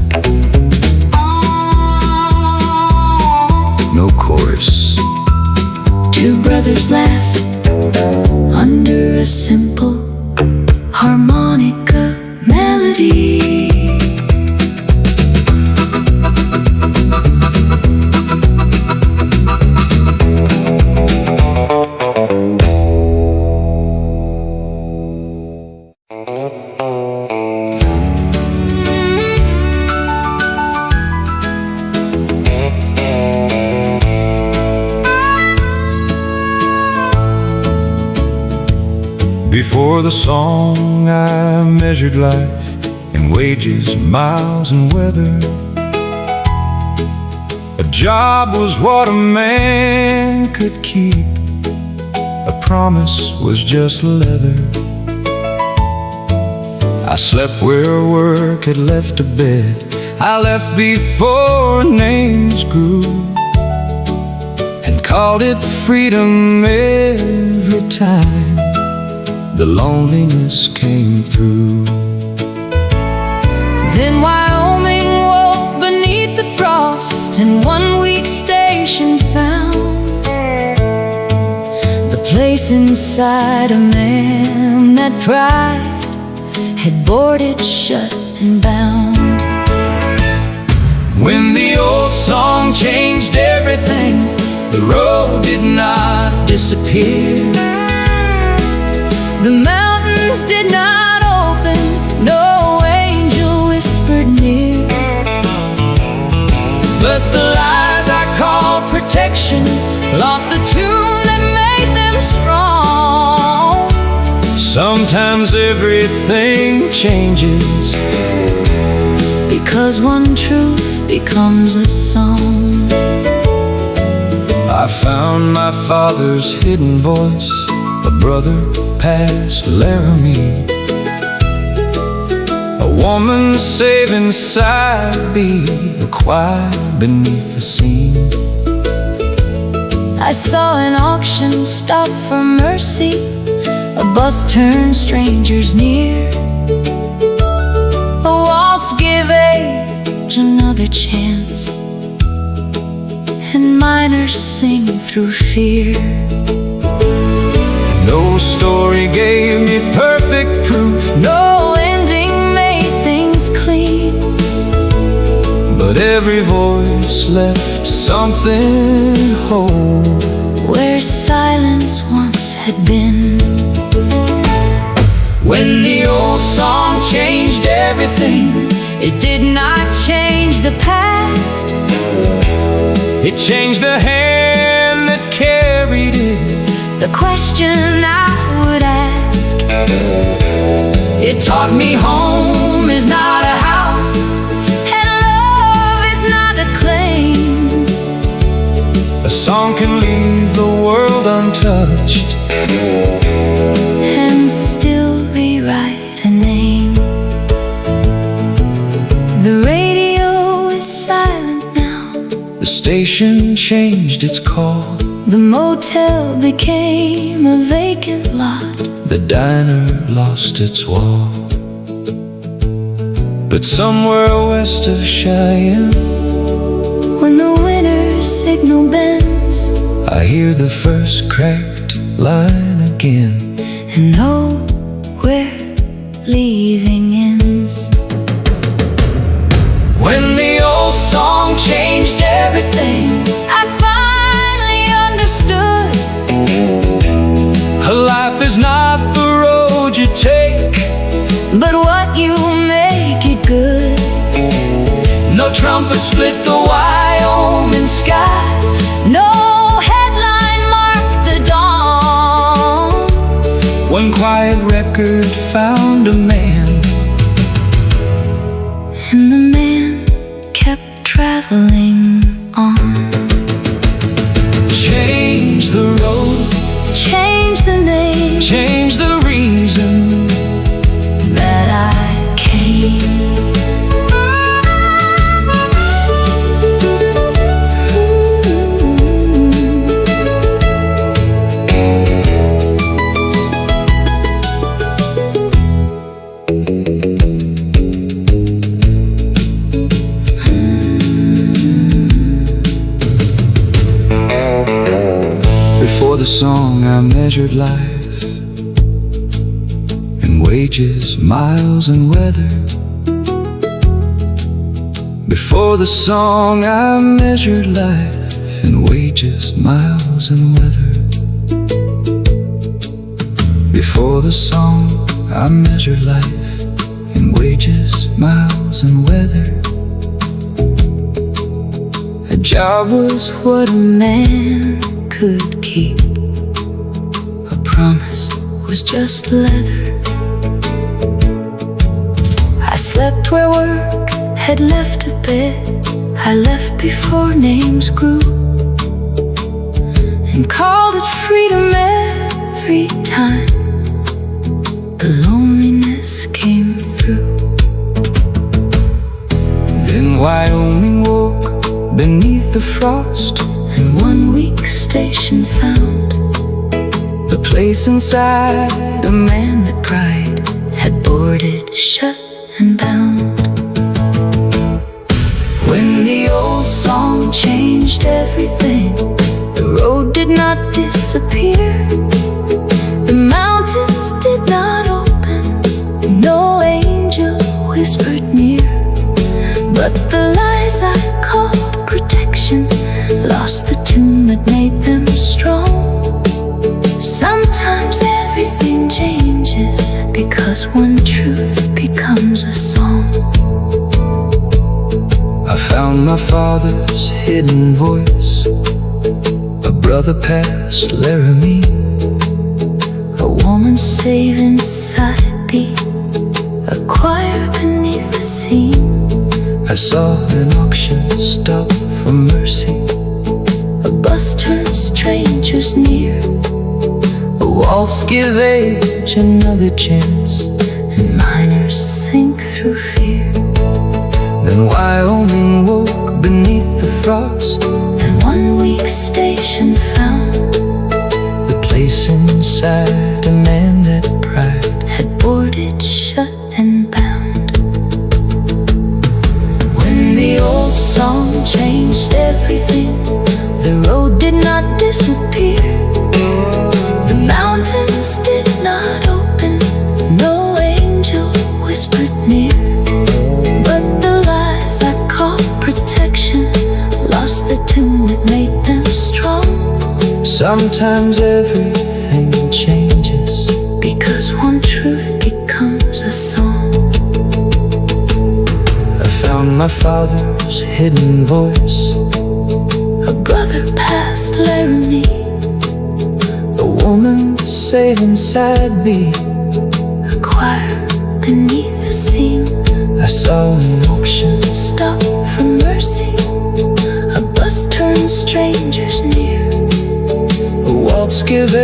no chorus. Two brothers laughed under a simple harmonica melody. Before the song I measured life in wages, miles and weather. A job was what a man could keep, a promise was just leather. I slept where work had left a bed, I left before names grew, and called it freedom every time the loneliness came through. Then Wyoming woke beneath the frost, and 1 week station found place inside a man that pride had boarded shut and bound. When the old song changed everything, the road did not disappear. The mountains did not open, no angel whispered near. But the lies I called protection lost the tune that made them strong. Sometimes everything changes, because one truth becomes a song. I found my father's hidden voice, a brother past Laramie, a woman saving side beat, a choir beneath the scene. I saw an auction stop for mercy, a bus turn strangers near, a waltz give age another chance, and miners sing through fear. No story gave me perfect proof, No ending made things clean, but every voice left something whole where silence once had been. When the old song changed everything, It did not change the past, it changed the hand that carried it. the question I would ask. It taught me home is not a house, And love is not a claim. a song can leave the world untouched And still rewrite a name. The radio is silent now, The station changed its call, the motel became a vacant lot, the diner lost its wall. But somewhere west of Cheyenne, when the winter's signal bends, I hear the first cracked line again. and know where leaving ends. When the old song changed everything, I finally understood life is not the road you take, but what you make it good. no trumpet split the Wyoming sky, No headline marked the dawn. one quiet record found a man, And the man kept traveling on. change the road, Change the name change the reason that I came. Before the song I measured life in wages, miles and weather. Before the song I measured life in wages, miles and weather. Before the song I measured life in wages, miles and weather. A job was what a man could keep, a promise was just leather. I slept where work had left a bed, I left before names grew, and called it freedom every time the loneliness came through. Then Wyoming woke beneath the frost, And one weak station found the place inside a man that pride had boarded shut and bound. when the old song Changed everything, the road did not disappear, because one truth becomes a song. I found my father's hidden voice, a brother past Laramie, A woman saving side beat, a choir beneath the seam. I saw an auction stop for mercy, A bus turns strangers near, a waltz give age another chance, and miners sink through fear. then Wyoming woke beneath the frost, And one weak station found the place inside a man that pride had boarded shut and bound. When the old song changed everything, the road did not disappear, the mountains did not open, no angel whispered near. But the lies I called protection lost the tune that made them strong. Sometimes everything changes, Because one truth becomes a song. I found my father's hidden voice, A brother past Laramie, a woman saving side beat. a choir beneath the seam. I saw an auction Stop for mercy, a bus turns strangers near. a waltz give